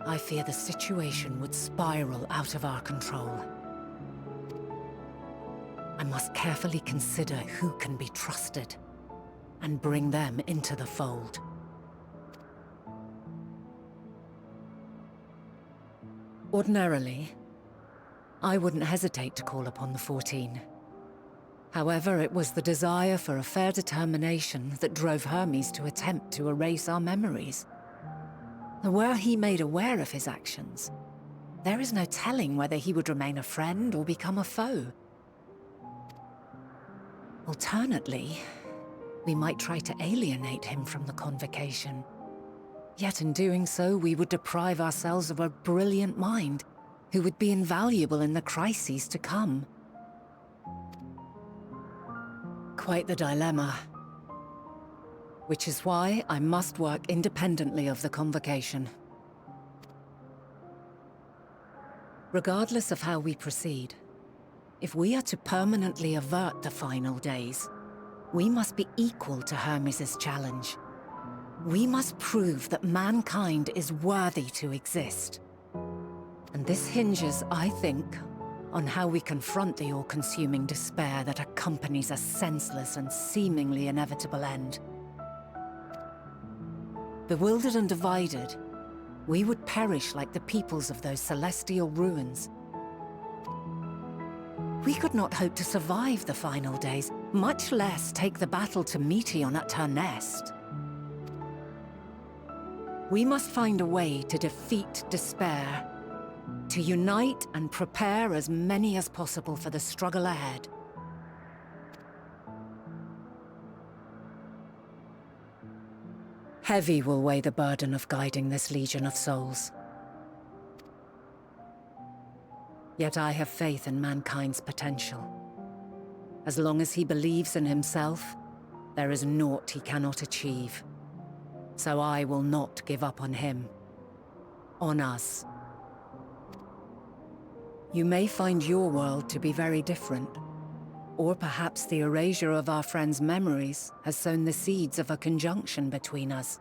I fear the situation would spiral out of our control. I must carefully consider who can be trusted and bring them into the fold. Ordinarily, I wouldn't hesitate to call upon the 14. However, it was the desire for a fair determination that drove Hermes to attempt to erase our memories. Were he made aware of his actions, there is no telling whether he would remain a friend or become a foe. Alternately, we might try to alienate him from the convocation. Yet in doing so, we would deprive ourselves of a brilliant mind who would be invaluable in the crises to come. Quite the dilemma. Which is why I must work independently of the convocation. Regardless of how we proceed, if we are to permanently avert the final days, we must be equal to Hermes' challenge. We must prove that mankind is worthy to exist. And this hinges, I think, on how we confront the all-consuming despair that accompanies a senseless and seemingly inevitable end. Bewildered and divided, we would perish like the peoples of those celestial ruins. We could not hope to survive the final days, much less take the battle to Meteion at her nest. We must find a way to defeat despair, to unite and prepare as many as possible for the struggle ahead. Heavy will weigh the burden of guiding this legion of souls. Yet I have faith in mankind's potential. As long as he believes in himself, there is naught he cannot achieve. So I will not give up on him. On us. You may find your world to be very different. Or perhaps the erasure of our friend's memories has sown the seeds of a conjunction between us.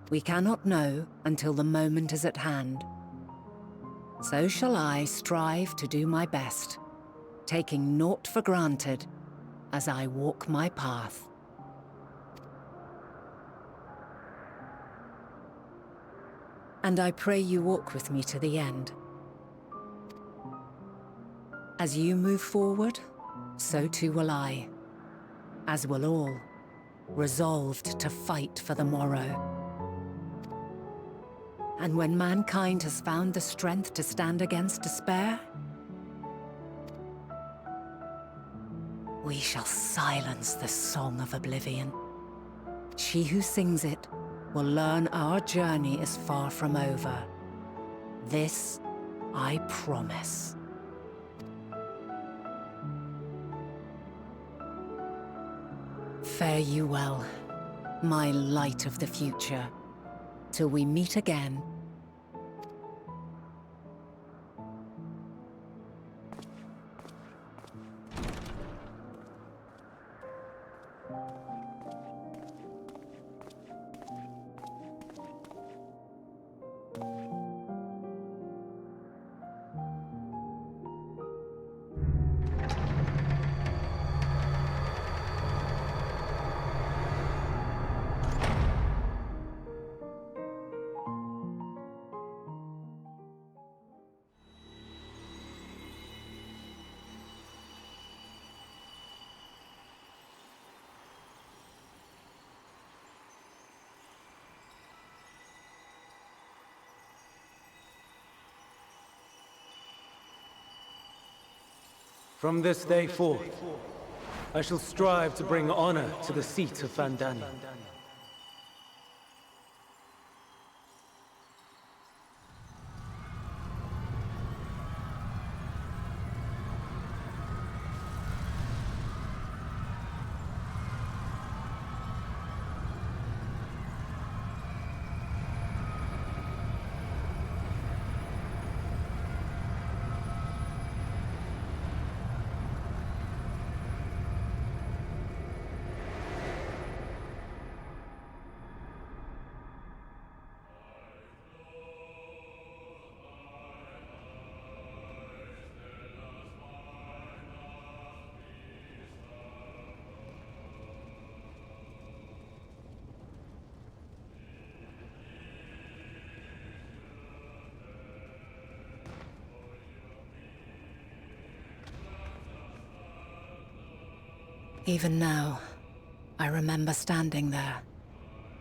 We cannot know until the moment is at hand. So shall I strive to do my best, taking naught for granted as I walk my path. And I pray you walk with me to the end. As you move forward, so too will I, as will all, resolved to fight for the morrow. And when mankind has found the strength to stand against despair, we shall silence the song of oblivion. She who sings it will learn our journey is far from over. This I promise. Fare you well, my light of the future, till we meet again. From this day forth, I shall strive to bring honor to the seat of Fandania. Even now, I remember standing there,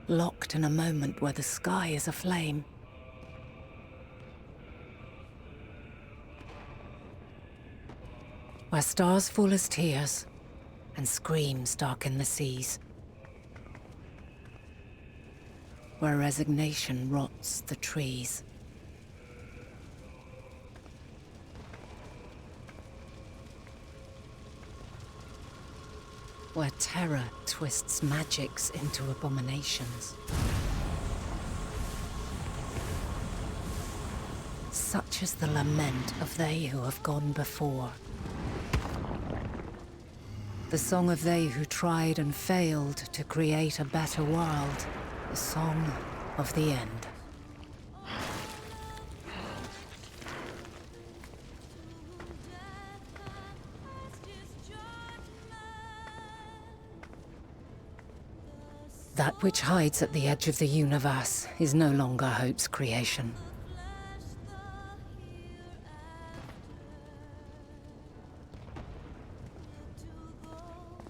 locked in a moment where the sky is aflame. Where stars fall as tears, and screams darken the seas. Where resignation rots the trees. Where terror twists magics into abominations. Such is the lament of they who have gone before. The song of they who tried and failed to create a better world. The song of the end. That which hides at the edge of the universe is no longer hope's creation.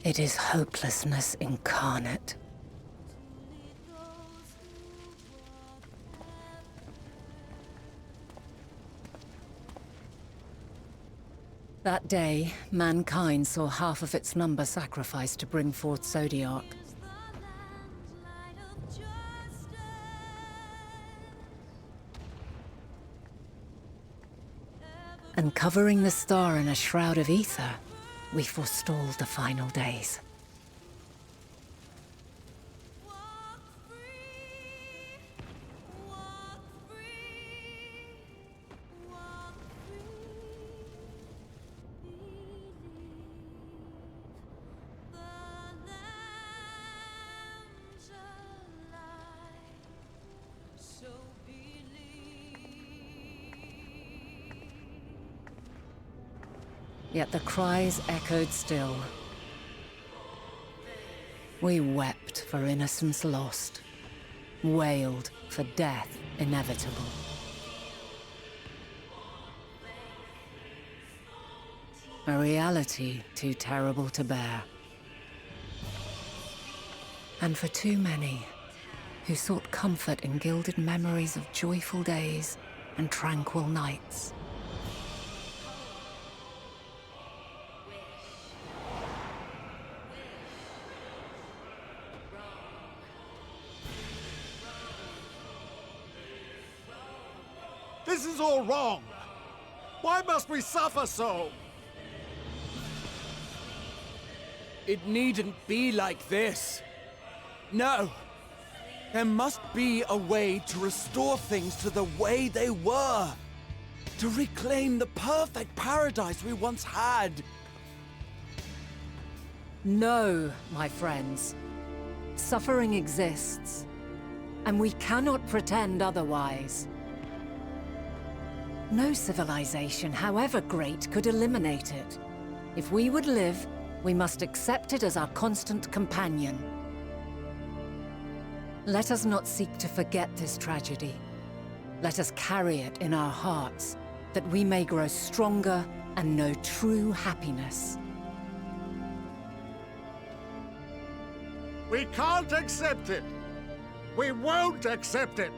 It is hopelessness incarnate. That day, mankind saw half of its number sacrificed to bring forth Zodiac. And covering the star in a shroud of ether, we forestalled the final days. Yet the cries echoed still. We wept for innocence lost, wailed for death inevitable. A reality too terrible to bear. And for too many who sought comfort in gilded memories of joyful days and tranquil nights. This is all wrong! Why must we suffer so? It needn't be like this. No. There must be a way to restore things to the way they were. To reclaim the perfect paradise we once had. No, my friends. Suffering exists, and we cannot pretend otherwise. No civilization, however great, could eliminate it. If we would live, we must accept it as our constant companion. Let us not seek to forget this tragedy. Let us carry it in our hearts, that we may grow stronger and know true happiness. We can't accept it! We won't accept it!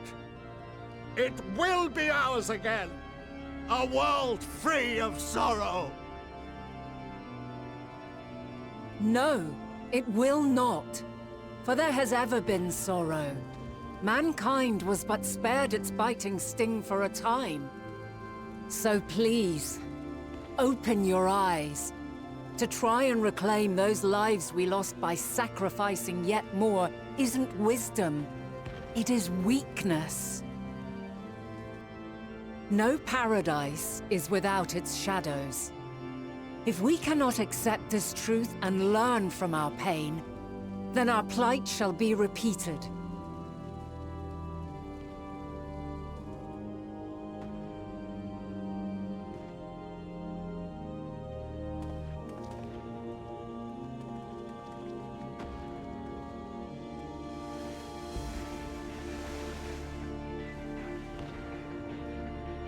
It will be ours again! A world free of sorrow! No, it will not. For there has ever been sorrow. Mankind was but spared its biting sting for a time. So please, open your eyes. To try and reclaim those lives we lost by sacrificing yet more isn't wisdom. It is weakness. No paradise is without its shadows. If we cannot accept this truth and learn from our pain, then our plight shall be repeated.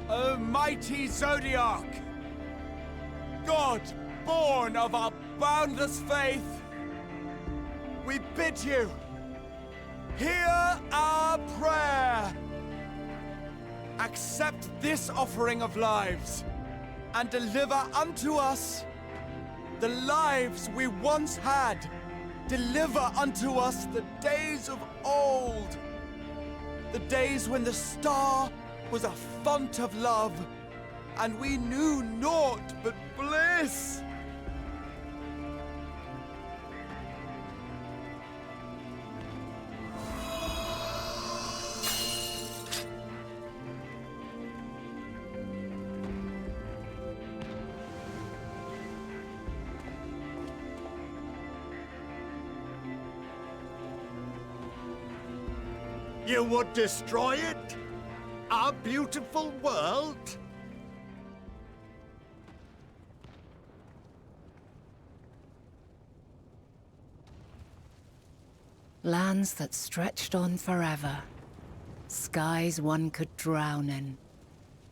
O mighty Zodiac! God, born of our boundless faith, we bid you, hear our prayer. Accept this offering of lives, and deliver unto us the lives we once had. Deliver unto us the days of old, the days when the star was a font of love, and we knew naught but bliss. You would destroy it? Our beautiful world? Lands that stretched on forever. Skies one could drown in.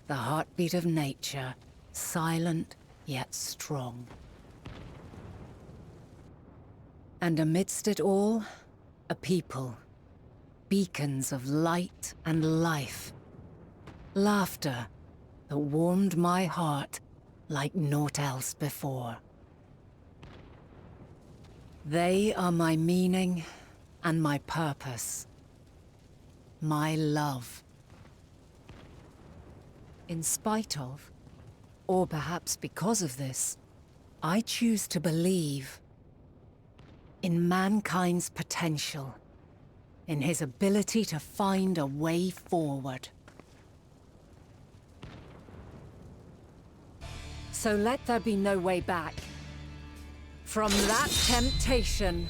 The heartbeat of nature, silent yet strong. And amidst it all, a people. Beacons of light and life. Laughter that warmed my heart like naught else before. They are my meaning and my purpose. My love. In spite of, or perhaps because of this, I choose to believe in mankind's potential, in his ability to find a way forward. So let there be no way back. From that temptation,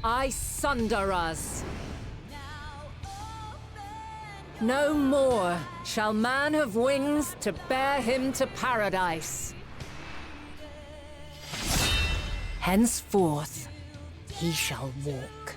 I sunder us. No more shall man have wings to bear him to paradise. Henceforth, he shall walk.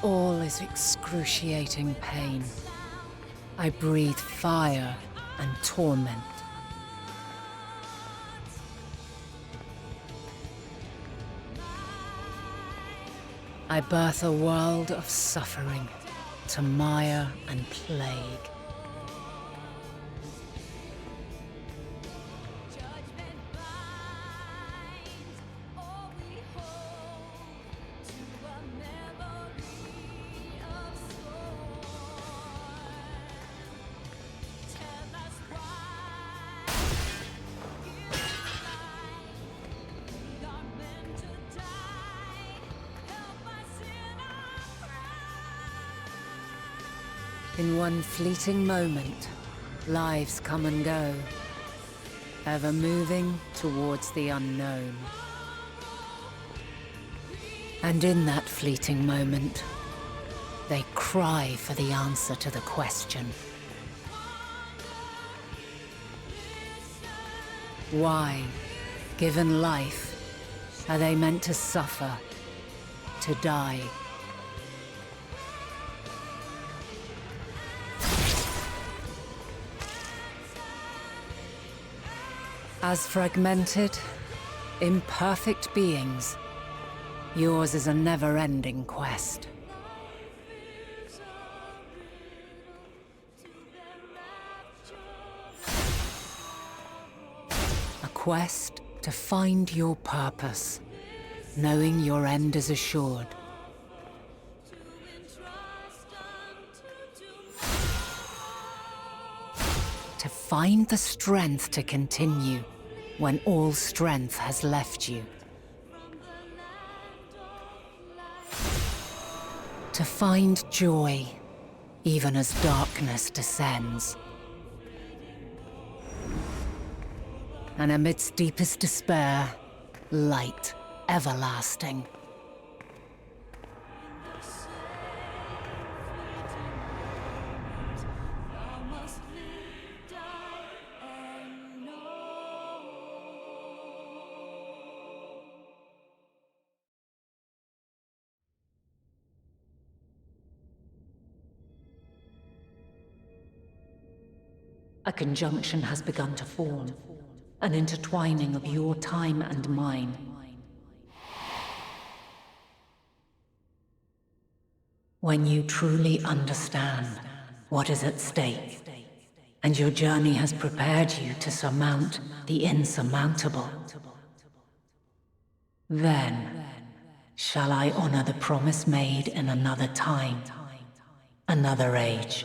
All is excruciating pain. I breathe fire and torment. I birth a world of suffering to mire and plague. In one fleeting moment, lives come and go, ever moving towards the unknown. And in that fleeting moment, they cry for the answer to the question. Why, given life, are they meant to suffer, to die? As fragmented, imperfect beings, yours is a never-ending quest. A quest to find your purpose, knowing your end is assured. To find the strength to continue when all strength has left you. To find joy, even as darkness descends. And amidst deepest despair, light everlasting. A conjunction has begun to form, an intertwining of your time and mine. When you truly understand what is at stake, and your journey has prepared you to surmount the insurmountable, then shall I honor the promise made in another time, another age.